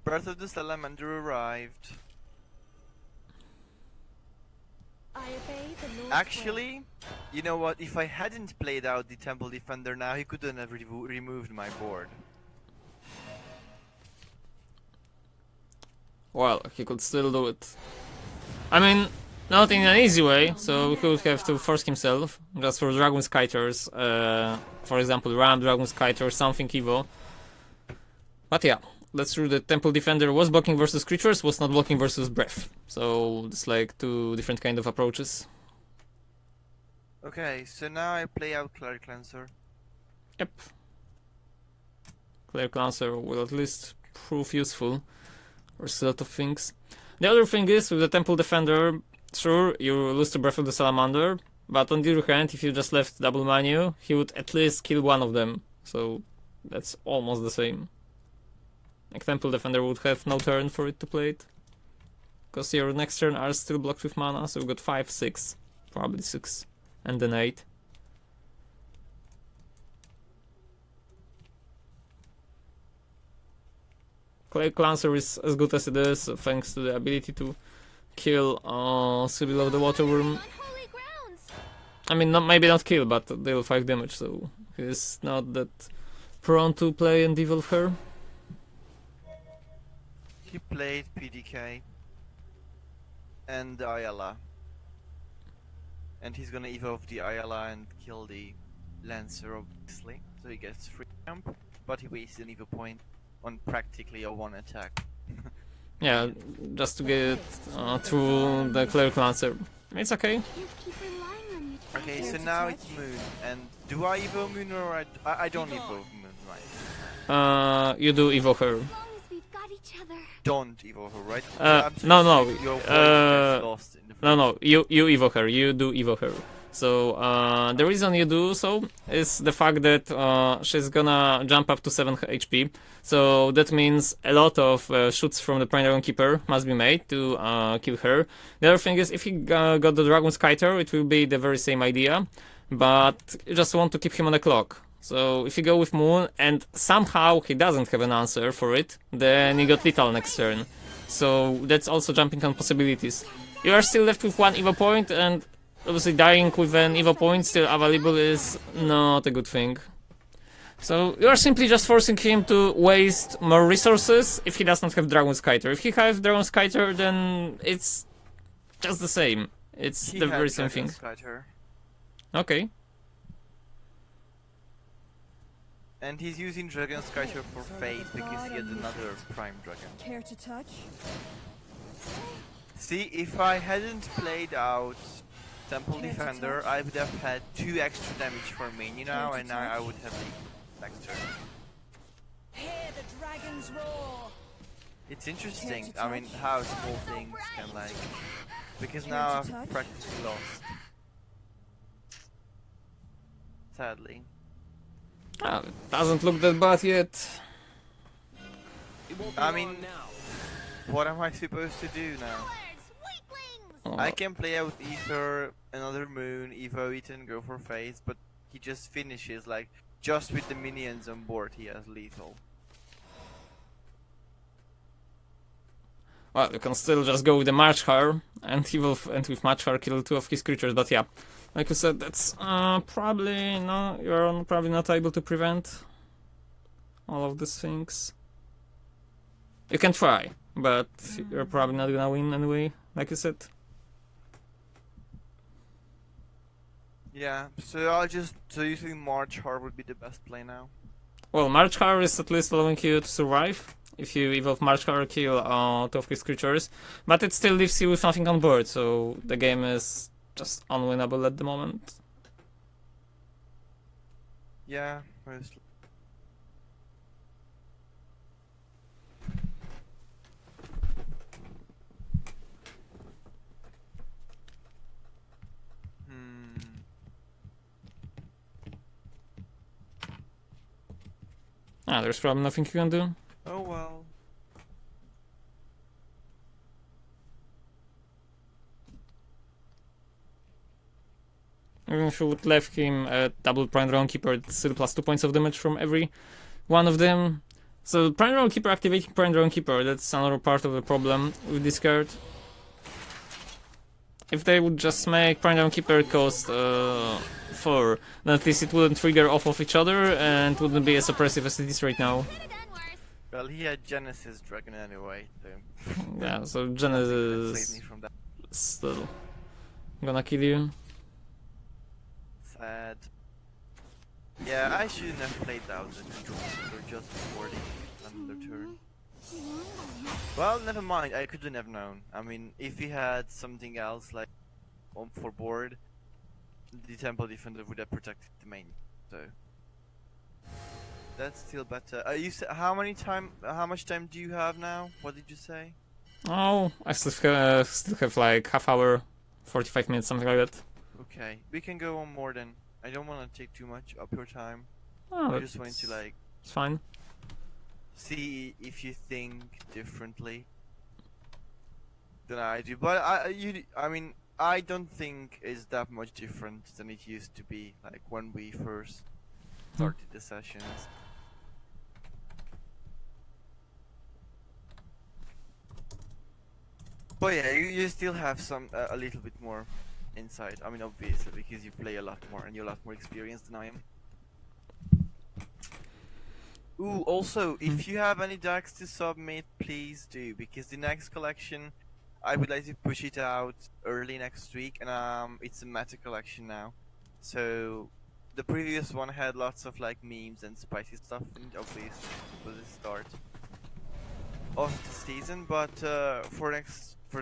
Breath of the Salamander arrived. I obey the Lord's Actually, you know what? If I hadn't played out the Temple Defender now, he couldn't have removed my board. Well, he could still do it. I mean, not in an easy way, so he would have to force himself, just for Dragon Skyters, for example, Ram, Dragon Skyter, something evil. But yeah, that's true, the Temple Defender was blocking versus creatures, was not blocking versus breath. So it's like 2 different kind of approaches. Okay, so now I play out Cleric Lancer. Yep. Cleric Lancer will at least prove useful for a lot of things. The other thing is, with the Temple Defender, sure, you lose to Breath of the Salamander, but on the other hand, if you just left double manu, he would at least kill one of them, so that's almost the same. Like Temple Defender would have no turn for it to play it, because your next turn are still blocked with mana, so you've got 5, 6, probably 6, and then 8. Cleric Lancer is as good as it is, thanks to the ability to kill Sibyl of the Waterworm. Unholy grounds. I mean, maybe not kill, but deal 5 damage, so he's not that prone to play and devolve her. He played PDK and the Ayala. And he's gonna evolve the Ayala and kill the Lancer, obviously. So he gets free jump, but he wasted an Evo point on practically a 1 attack. Yeah, just to get through the Cleric Lancer. It's okay. You keep relying on you to Okay, prepare so to now touch. it's Moon. And do I evo Moon or I don't evo Moon, right? You do evoke her. As long as we've got each other. Don't evo her, right? No, Your voice gets lost in the no, you evoke her. You do evoke her. So the reason you do so is the fact that she's gonna jump up to 7 HP. So that means a lot of shoots from the Prime Dragon Keeper must be made to kill her. The other thing is, if he got the Dragon Skyter, it will be the very same idea, but you just want to keep him on the clock. So if you go with Moon and somehow he doesn't have an answer for it, then you got Lethal next turn. So that's also jumping on possibilities. You are still left with one Evo point, and obviously dying with an Evo point still available is not a good thing. So you are simply just forcing him to waste more resources if he does not have Dragon Skyter. If he has Dragon Skyter, then it's just the same. It's He the had very same Dragon thing. Skyter. Okay. And he's using Dragon Skyter for Phase because he had another Prime Dragon. Care to touch? See, if I hadn't played out Temple Defender, I would have had 2 extra damage for minion now, and now I would have the next turn. Hear the dragons roar. It's interesting, I mean, how small things can like... Because now I've practically lost. Sadly. Ah, it doesn't look that bad yet. It won't be I long mean- now. What am I supposed to do now? Weaklings! I can play out Ether, another Moon, Evo it and go for Phase, but he just finishes like, just with the minions on board he has Lethal. Well, you can still just go with the Marchhar, and he will, and with Marchhar kill 2 of his creatures, but yeah. Like you said, that's probably no. You're probably not able to prevent all of these things. You can try, but you're probably not gonna win anyway. Like you said. Yeah, so I'll just... So you think Marchhar would be the best play now? Well, Marchhar is at least allowing you to survive if you evolve Marchhar, kill 2 of his creatures, but it still leaves you with nothing on board. So the game is just unwinnable at the moment. Yeah, mostly. Ah, there's probably nothing you can do. Oh well. Even if you would left him a double Prime Dragon Keeper, it's still plus 2 points of damage from every one of them. So Prime Dragon Keeper activating Prime Dragon Keeper, that's another part of the problem with this card. If they would just make Prime Dragon Keeper cost 4, then at least it wouldn't trigger off of each other and wouldn't be as oppressive as it is right now. Could've done worse. Well, he had Genesis Dragon anyway, so... Yeah, so Saved Genesis me from that. still gonna kill you. Sad. Yeah, I shouldn't have played out the control just before the another turn. Well, never mind, I could have never known. I mean, if he had something else like on for board, the Temple Defender would have protected the main. So that's still better. You said how much time do you have now? What did you say? Oh, I still have like half hour, 45 minutes, something like that. Okay, we can go on more then. I don't want to take too much of your time. Oh, I just wanted to like it's fine. see if you think differently than I do. But I mean, I don't think it's that much different than it used to be, like when we first started the sessions. But yeah, you still have some a little bit more insight. I mean, obviously, because you play a lot more and you're a lot more experienced than I am. Ooh, also, if you have any decks to submit, please do, because the next collection, I would like to push it out early next week, and it's a meta collection now. So, the previous one had lots of like memes and spicy stuff, and obviously it was the start of the season. But for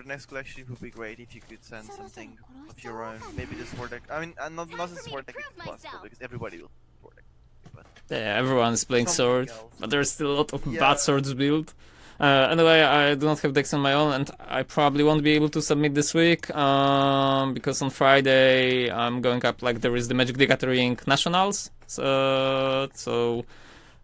the next collection, it would be great if you could send something of your own. Maybe the sword deck. I mean, not a sword deck if possible, because everybody will sword deck. But Yeah, everyone is playing something sword, else. but there's still a lot of Yeah. bad swords built. Anyway, I do not have decks on my own, and I probably won't be able to submit this week, because on Friday I'm going up, like, there is the Magic the Gathering Nationals, so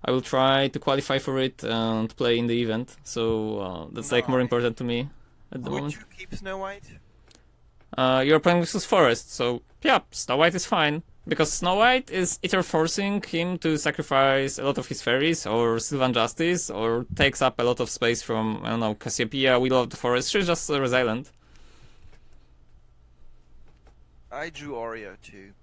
I will try to qualify for it and play in the event, so that's, like, more Nice. important to me at the Would moment. you keep Snow White? You're playing versus Forest, so yeah, Snow White is fine. Because Snow White is either forcing him to sacrifice a lot of his fairies, or Sylvan Justice, or takes up a lot of space from, I don't know, Cassiopeia, Willow of the Forest. She's just resilient. I drew Oreo too.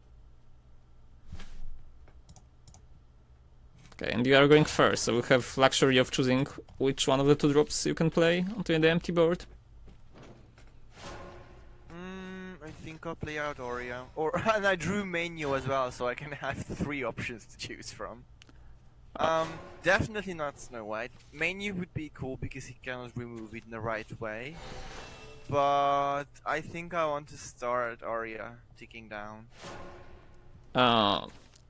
Okay, and you are going first, so we have luxury of choosing which one of the two drops you can play onto the empty board. I think I'll play out Oreo. And I drew Menu as well, so I can have 3 options to choose from. Definitely not Snow White. Menu would be cool because he cannot remove it in the right way. But I think I want to start Aria ticking down.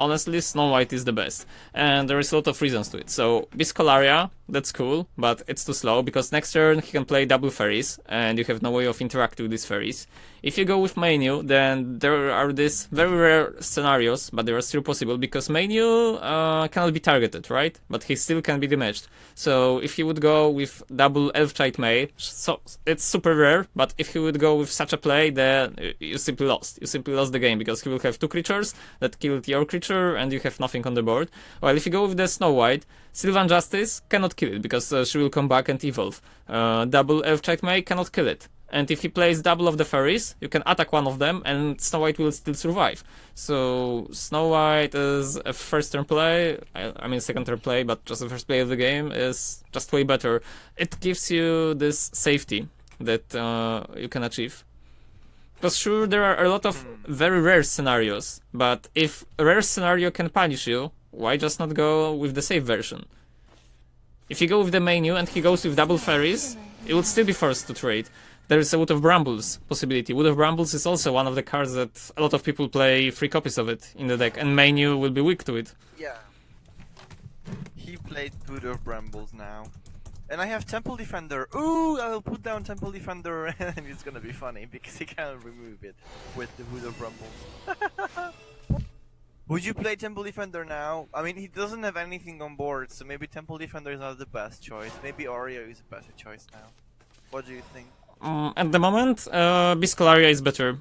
Honestly, Snow White is the best, and there is a lot of reasons to it. So, Biscolaria, that's cool, but it's too slow, because next turn he can play double fairies, and you have no way of interacting with these fairies. If you go with Menu, then there are these very rare scenarios, but they are still possible, because Menu cannot be targeted, right? But he still can be damaged. So, if you would go with double Elf-Child Mage, so it's super rare, but if you would go with such a play, then you simply lost. You simply lost the game, because he will have 2 creatures that killed your creature, and you have nothing on the board. While if you go with the Snow White, Sylvan Justice cannot kill it, because she will come back and evolve. Double Elf-Child Mage cannot kill it. And if he plays double of the fairies, you can attack one of them, and Snow White will still survive. So, Snow White is a first turn play, I mean second turn play, but just the first play of the game is just way better. It gives you this safety that you can achieve. Because sure, there are a lot of very rare scenarios, but if a rare scenario can punish you, why just not go with the safe version? If you go with the Menu and he goes with double fairies, it would still be forced to trade. There is a Wood of Brambles possibility. Wood of Brambles is also one of the cards that a lot of people play 3 copies of it in the deck, and Menu will be weak to it. Yeah. He played Wood of Brambles now. And I have Temple Defender. Ooh, I will put down Temple Defender and it's gonna be funny because he can't remove it with the Wood of Brambles. Would you play Temple Defender now? I mean, he doesn't have anything on board, so maybe Temple Defender is not the best choice. Maybe Oreo is a better choice now. What do you think? At the moment, Biscolaria is better.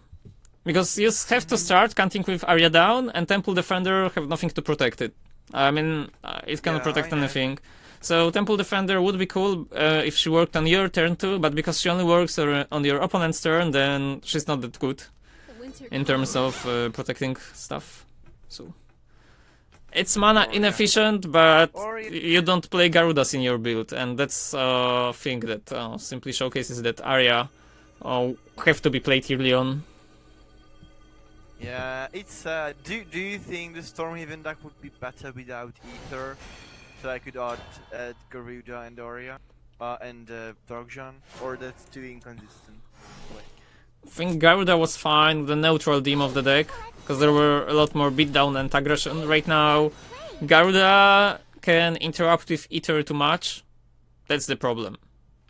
Because you have to start counting with Arya down, and Temple Defender have nothing to protect it. I mean, it cannot protect anything. So Temple Defender would be cool if she worked on your turn too, but because she only works on your opponent's turn, then she's not that good in terms of protecting stuff. So it's mana inefficient, but you don't play Garudas in your build, and that's a thing that simply showcases that Arya have to be played early on. Yeah, it's do you think the Stormhaven deck would be better without Ether? So I could add Garuda and Oreo and Darkjan, or that's too inconsistent? Wait. I think Garuda was fine with the neutral team of the deck, because there were a lot more beatdown and aggression. Right now, Garuda can interrupt with Ether too much. That's the problem.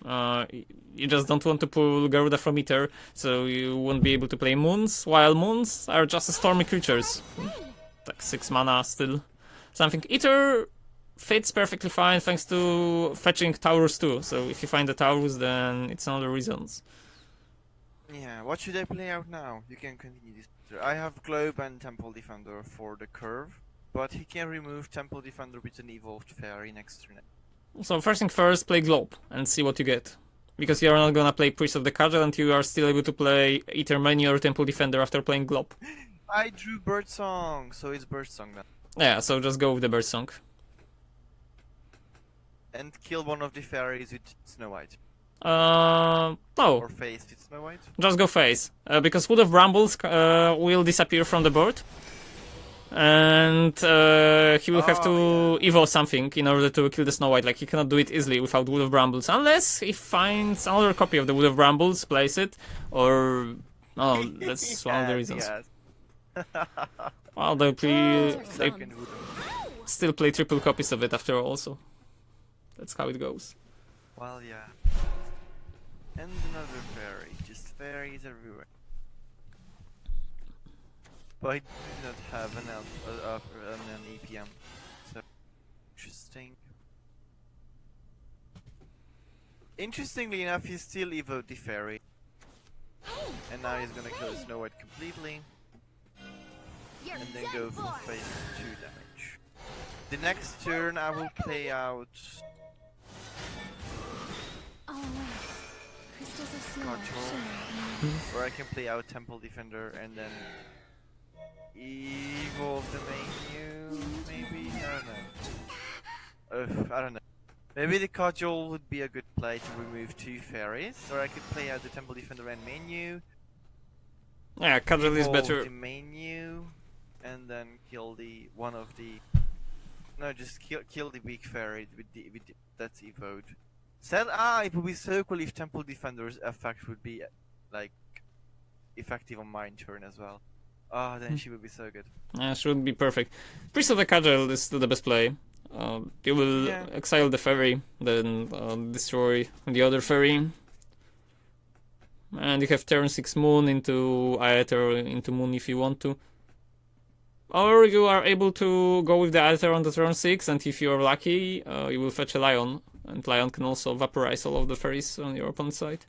You just don't want to pull Garuda from Ether, so you won't be able to play Moons, while Moons are just stormy creatures. Like 6 mana still. Something Ether fits perfectly fine thanks to fetching Taurus too, so if you find the Taurus, then it's another reasons. Yeah, what should I play out now? You can continue this. I have Globe and Temple Defender for the curve, but he can remove Temple Defender with an evolved fairy next turn. So first thing first, play Globe and see what you get. Because you're not gonna play Priest of the Cudgel and you are still able to play either Menu or Temple Defender after playing Globe. I drew Birdsong, so it's Birdsong now. Yeah, so just go with the Birdsong. And kill one of the fairies with Snow White. No. Or face with Snow White. Just go face. Because Wood of Brambles will disappear from the board. And he will have to evolve something in order to kill the Snow White. Like, he cannot do it easily without Wood of Brambles. Unless he finds another copy of the Wood of Brambles, plays it. Or... Oh, that's one of the reasons. Yes. Well, they still play triple copies of it after all, so... That's how it goes. Well, yeah. And another fairy. Just fairies everywhere. But I do not have an EPM. So, interesting. Interestingly enough, he still evoed the fairy. And now he's gonna close Snow White completely. You're And then done go for for. phase 2 damage. The next turn I will play out All right. Crystals of snow Control. shimmer. Where I can play out Temple Defender and then evolve the menu, maybe? I don't know. I don't know. Maybe the Cudgel would be a good play to remove 2 fairies, or I could play out the Temple Defender and menu, Yeah, Cudgel is evolve better. the menu, and then kill the one of the... No, just kill the weak fairy with the that's evoed. It would be so cool if Temple Defender's effect would be like effective on my turn as well. Oh, then she would be so good. Yeah, should be perfect. Priest of the Cudgel is still the best play. You will Yeah. exile the fairy, then destroy the other fairy. And you have turn 6 Moon into Aether into Moon if you want to. Or you are able to go with the Aether on the turn 6, and if you are lucky, you will fetch a Lion. And Lion can also vaporize all of the fairies on your opponent's side.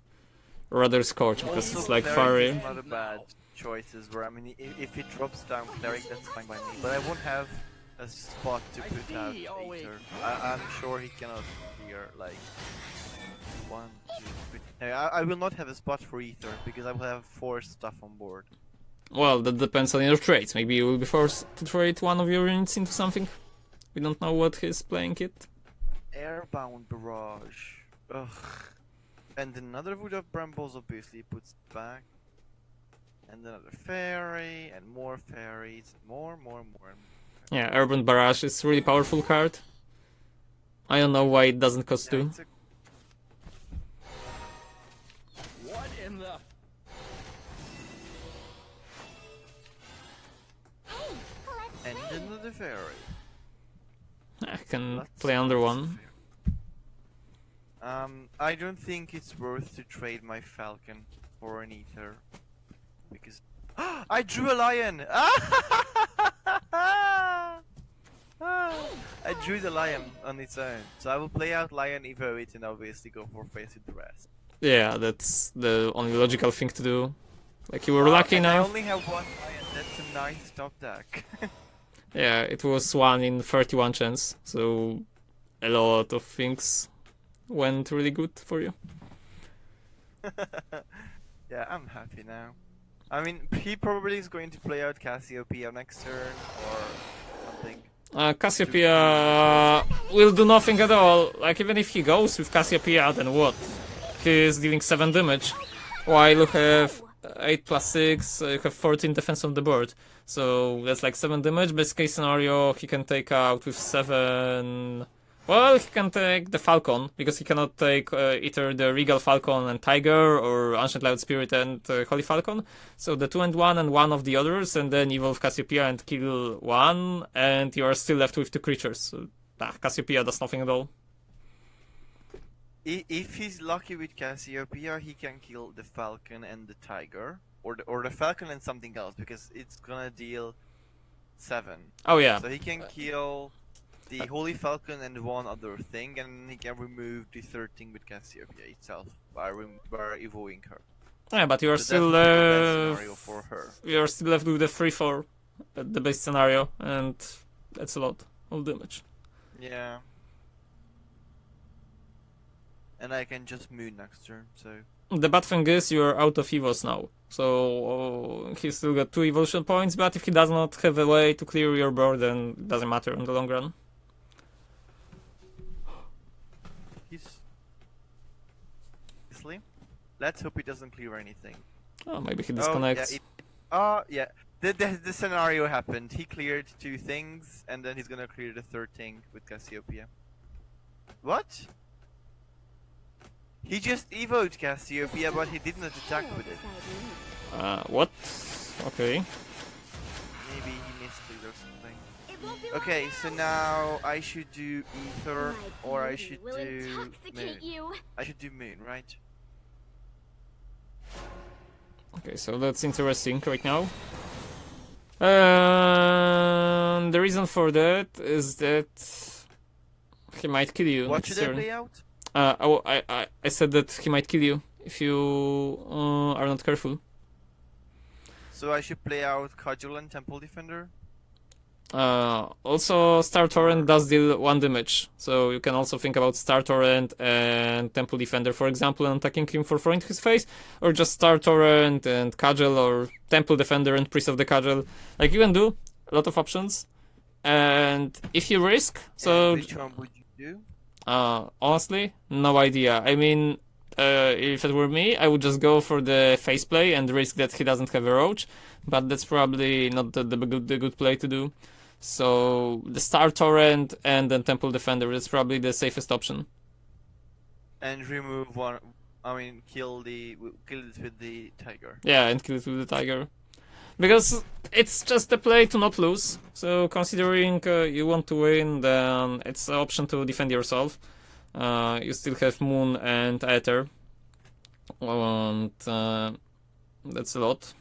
Or rather Scorch, because Also, it's like Cleric fiery. is not a bad choices. Where I mean, if it drops down Cleric, that's fine by me. But I won't have a spot to put out Aether. I'm sure he cannot clear like 1, 2, 3. No, I will not have a spot for Ether because I will have 4 stuff on board. Well, that depends on your trades. Maybe you will be forced to trade one of your units into something. We don't know what he's playing it. Airbound Barrage. Ugh. And another Wood of Brambles obviously puts it back. And another fairy, and more fairies, more. Yeah, Urban Barrage is a really powerful card. I don't know why it doesn't cost Yeah, 2. it's a What in the? Let's and another fairy. I can Lots play of under fairies. one. I don't think it's worth to trade my Falcon for an Ether. Because... I drew a lion! I drew the lion on its own. So I will play out lion, evo it, and obviously go for face with the rest. Yeah, that's the only logical thing to do. Like, you were lucky and I enough. only have 1 lion, that's a nice top deck. Yeah, it was 1 in 31 chance, so a lot of things went really good for you. Yeah, I'm happy now. I mean, he probably is going to play out Cassiopeia next turn, or something. Cassiopeia will do nothing at all. Like, even if he goes with Cassiopeia, then what? He is dealing 7 damage, while you have 8 plus 6, you have 14 defense on the board. So that's like 7 damage. Best case scenario, he can take out with 7... Well, he can take the Falcon, because he cannot take either the Regal Falcon and Tiger, or Ancient Loud Spirit and Holy Falcon. So the 2 and 1 and 1 of the others, and then evolve Cassiopeia and kill 1, and you are still left with 2 creatures. So, Cassiopeia does nothing at all. If he's lucky with Cassiopeia, he can kill the Falcon and the Tiger, or the Falcon and something else, because it's gonna deal 7. Oh yeah. So he can kill the Holy Falcon and 1 other thing, and he can remove the 3rd thing with Cassiopeia itself by evoing her. Yeah, but you are So still that's the best scenario for her. you are still left with the 3/4 at the base scenario, and that's a lot of damage. Yeah. And I can just moon next turn, so... The bad thing is you are out of evos now, so he's still got 2 evolution points, but if he does not have a way to clear your board, then it doesn't matter in the long run. Let's hope he doesn't clear anything. Oh, maybe he disconnects. Yeah. The scenario happened. He cleared 2 things, and then he's gonna clear the 3rd thing with Cassiopeia. What? He just evoed Cassiopeia, but he did not attack with it. What? Okay. Maybe he misclicked or something. It won't be long Okay, now. so now I should do Ether, My or I beauty should will do Moon. intoxicate you. I should do Moon, right? Okay, so that's interesting right now. The reason for that is that he might kill you What next should I turn. play out? I said that he might kill you if you are not careful. So I should play out Cudgel and Temple Defender? Also, Star Torrent does deal 1 damage, so you can also think about Star Torrent and Temple Defender, for example, and attacking him for 4 into his face, or just Star Torrent and Cudgel, or Temple Defender and Priest of the Cudgel. Like, you can do a lot of options, and if you risk, so... And which one would you do? Honestly, no idea. I mean, if it were me, I would just go for the face play and risk that he doesn't have a roach, but that's probably not the good play to do. So the Star Torrent and then Temple Defender is probably the safest option. And remove one. I mean, kill it with the tiger. Yeah, and kill it with the tiger. Because it's just a play to not lose. So considering you want to win, then it's an option to defend yourself. You still have Moon and Aether. And that's a lot.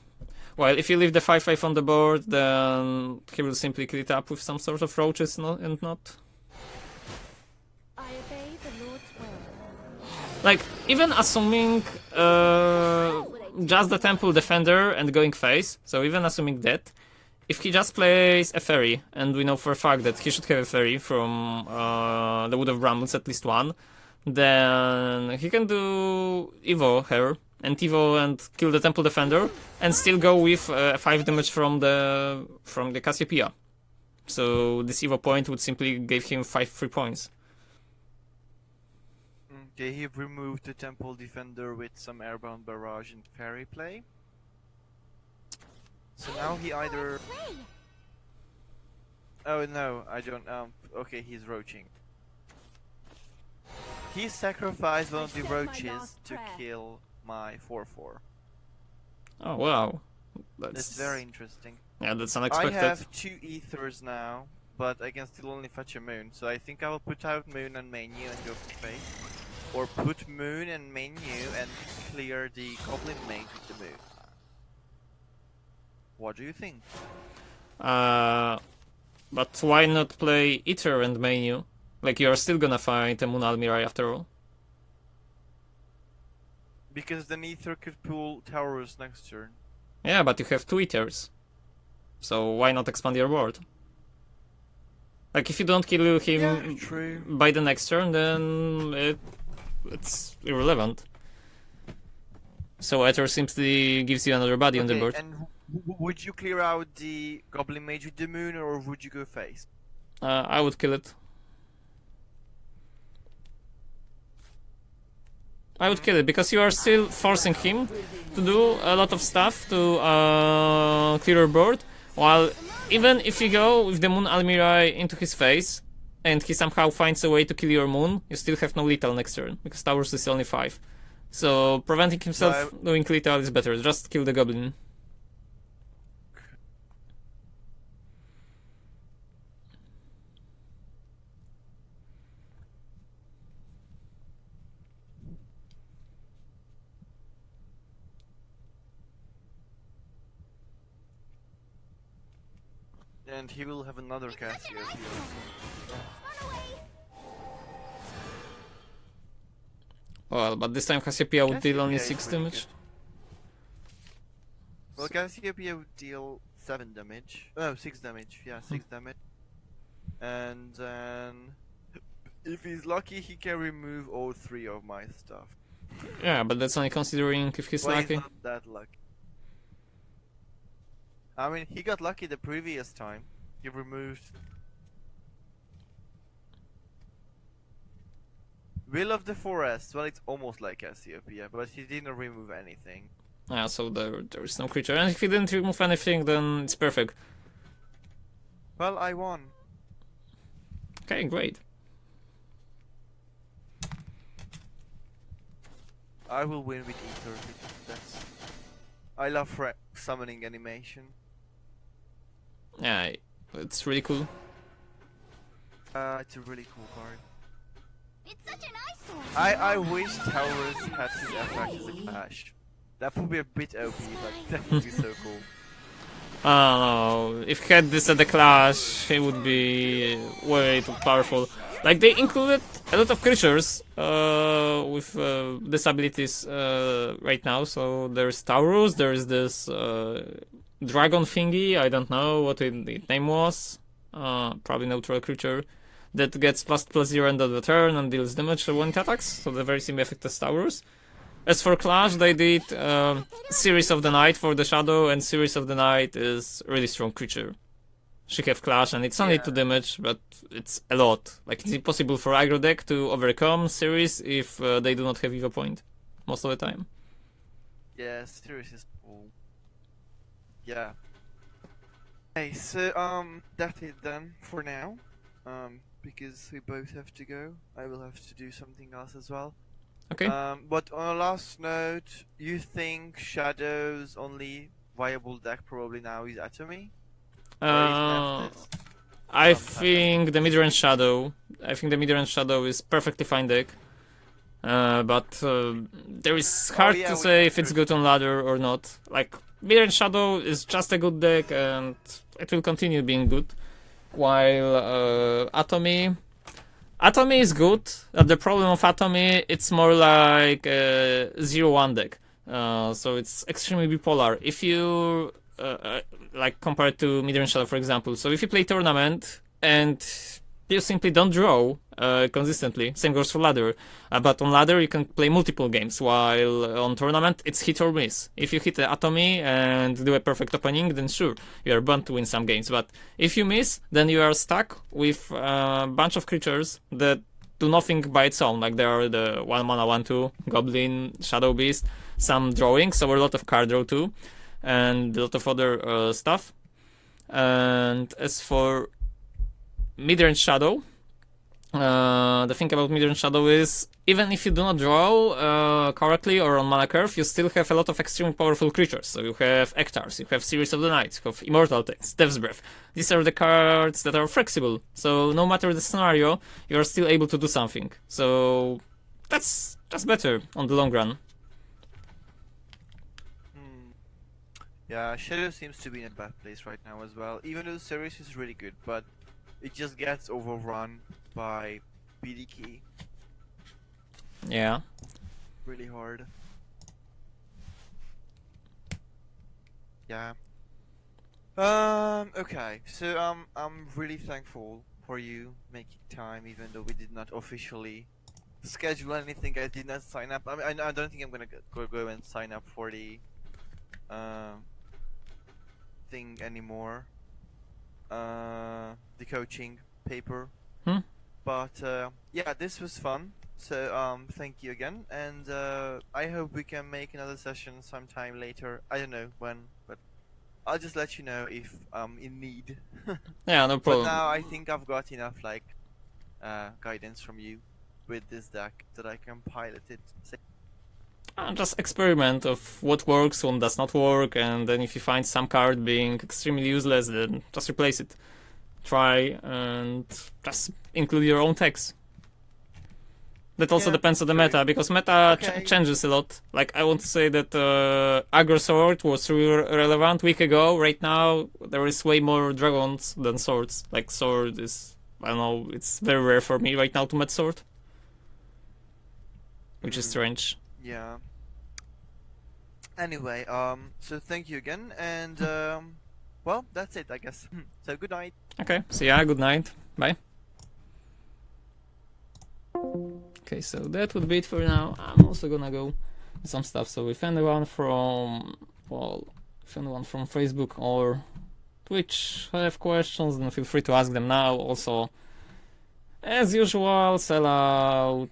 While if you leave the 5/5 on the board, then he will simply kill it up with some sort of roaches and not. I obey the Lord's will. Like, even assuming just the Temple Defender and going face, so even assuming that, if he just plays a fairy, and we know for a fact that he should have a fairy from the Wood of Brambles, at least one, then he can do Evo her, and Evo and kill the Temple Defender, and still go with 5 damage from the Cassiopeia. So this Evo point would simply give him 5 free points. Okay, he removed the Temple Defender with some Airbound Barrage and Fairy play. So now he either... Play. Oh no, I don't... okay, he's roaching. He sacrificed one of the said my roaches last to prayer. kill my 4/4. Oh wow, That's very interesting. yeah, that's I unexpected. have 2 Ethers now, but I can still only fetch a Moon. So I think I will put out Moon and menu and go for face. Or put Moon and menu and clear the Goblin Mage with the Moon. What do you think? But why not play Ether and menu? Like, you're still gonna find a Moon Almirai after all. Because then Ether could pull Taurus next turn. Yeah, but you have 2 Ethers. So why not expand your board? Like, if you don't kill him Yeah, true. by the next turn, then it's irrelevant. So Ether simply gives you another body on the board. And would you clear out the Goblin Mage with the Moon, or would you go face? I would kill it. I would kill it, because you are still forcing him to do a lot of stuff to clear your board, while even if you go with the Moon Almirai into his face, and he somehow finds a way to kill your Moon, you still have no lethal next turn, because Taurus is only 5. So preventing himself doing lethal is better, just kill the Goblin. And he will have another Cassiopeia. Run away. Well, but this time Cassiopeia would deal only Cassiopeia is 6 pretty damage. good. Well, Cassiopeia would deal 7 damage. Oh, 6 damage. Yeah, 6 damage. And then... if he's lucky, he can remove all 3 of my stuff. Yeah, but that's only considering if he's Well, lucky. he's not that lucky. I mean, he got lucky the previous time. He removed... Will of the Forest. Well, it's almost like Cassiopeia, but he didn't remove anything. Yeah, so there is no creature. And if he didn't remove anything, then it's perfect. Well, I won. Okay, great. I will win with Ether because that's... I love summoning animation. Yeah, it's really cool. It's a really cool card. It's such an eyesore. I wish Towers had his effect as a clash. That would be a bit OP, but that would be so cool. I don't know. If he had this at the Clash, he would be way too powerful. Like, they included a lot of creatures with disabilities right now. So there's Taurus, there's this dragon thingy, I don't know what its name was. Probably neutral creature. That gets ++0 end of the turn and deals damage when it attacks. So the very same effect as Taurus. As for Clash, they did Series of the Night for the Shadow, and Series of the Night is a really strong creature. She have Clash, and it's only 2 damage, but it's a lot. Like, it's impossible for aggro deck to overcome Series if they do not have Evo Point, most of the time. Yeah, Series is cool. Yeah. Okay, so that's it then for now. Because we both have to go. I will have to do something else as well. Okay. But on a last note, you think Shadow's only viable deck probably now is Atomy? I think the mid-range Shadow. I think the mid-range Shadow is perfectly fine deck. But there is hard to say if it's good on ladder or not. Like, mid-range Shadow is just a good deck, and it will continue being good. While Atomy is good. The problem of Atomy, it's more like a 0-1 deck. So it's extremely bipolar. If you like compared to mid-range Shadow, for example. So if you play tournament and you simply don't draw consistently, same goes for ladder. But on ladder you can play multiple games, while on tournament it's hit or miss. If you hit the Atomy and do a perfect opening, then sure, you are bound to win some games. But if you miss, then you are stuck with a bunch of creatures that do nothing by its own. Like there are the 1 mana 1/2 Goblin, Shadow Beast, some drawing, so a lot of card draw too, and a lot of other stuff. And as for mid-range Shadow, the thing about mid-range Shadow is, even if you do not draw correctly or on mana curve, you still have a lot of extremely powerful creatures. So you have Ectars, you have Series of the Night, you have Immortal Text, Death's Breath. These are the cards that are flexible. So no matter the scenario, you are still able to do something. So that's just better on the long run. Yeah, Shadow seems to be in a bad place right now as well. Even though the series is really good, but it just gets overrun by BDK. Yeah. Really hard. Yeah. Okay. So I'm really thankful for you making time, even though we did not officially schedule anything. I did not sign up. I don't think I'm gonna go and sign up for the thing anymore. The coaching paper. But yeah, this was fun. So thank you again, and I hope we can make another session sometime later. I don't know when, but I'll just let you know if I'm in need. Yeah, no problem. But now I think I've got enough guidance from you with this deck that I can pilot it. Just experiment of what works, what does not work, and then if you find some card being extremely useless, then just replace it. Try and just include your own text. That also depends on the meta, because meta changes a lot. Like, I want to say that aggro sword was relevant a week ago. Right now, there is way more dragons than swords. Like, sword is, I don't know, it's very rare for me right now to met sword. Which is strange. Yeah. Anyway, so thank you again, and well, that's it, I guess. So good night. Okay, see ya, good night. Bye. Okay, so that would be it for now. I'm also gonna go with some stuff. So if anyone from, Facebook or Twitch have questions, then feel free to ask them now. Also, as usual, sell out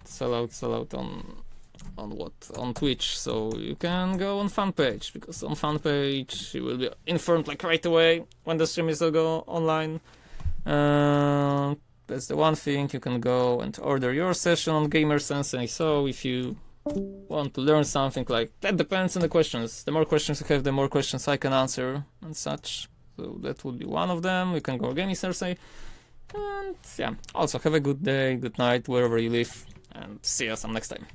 on Twitch. So you can go on fan page, because on fan page you will be informed like right away when the stream is to go online. That's the one thing. You can go and order your session on Gamer Sensei. So if you want to learn something, like that depends on the questions. The more questions you have, the more questions I can answer and such. So that would be one of them. You can go Gaming Sensei. And yeah, also have a good day, good night, wherever you live, and see you some next time.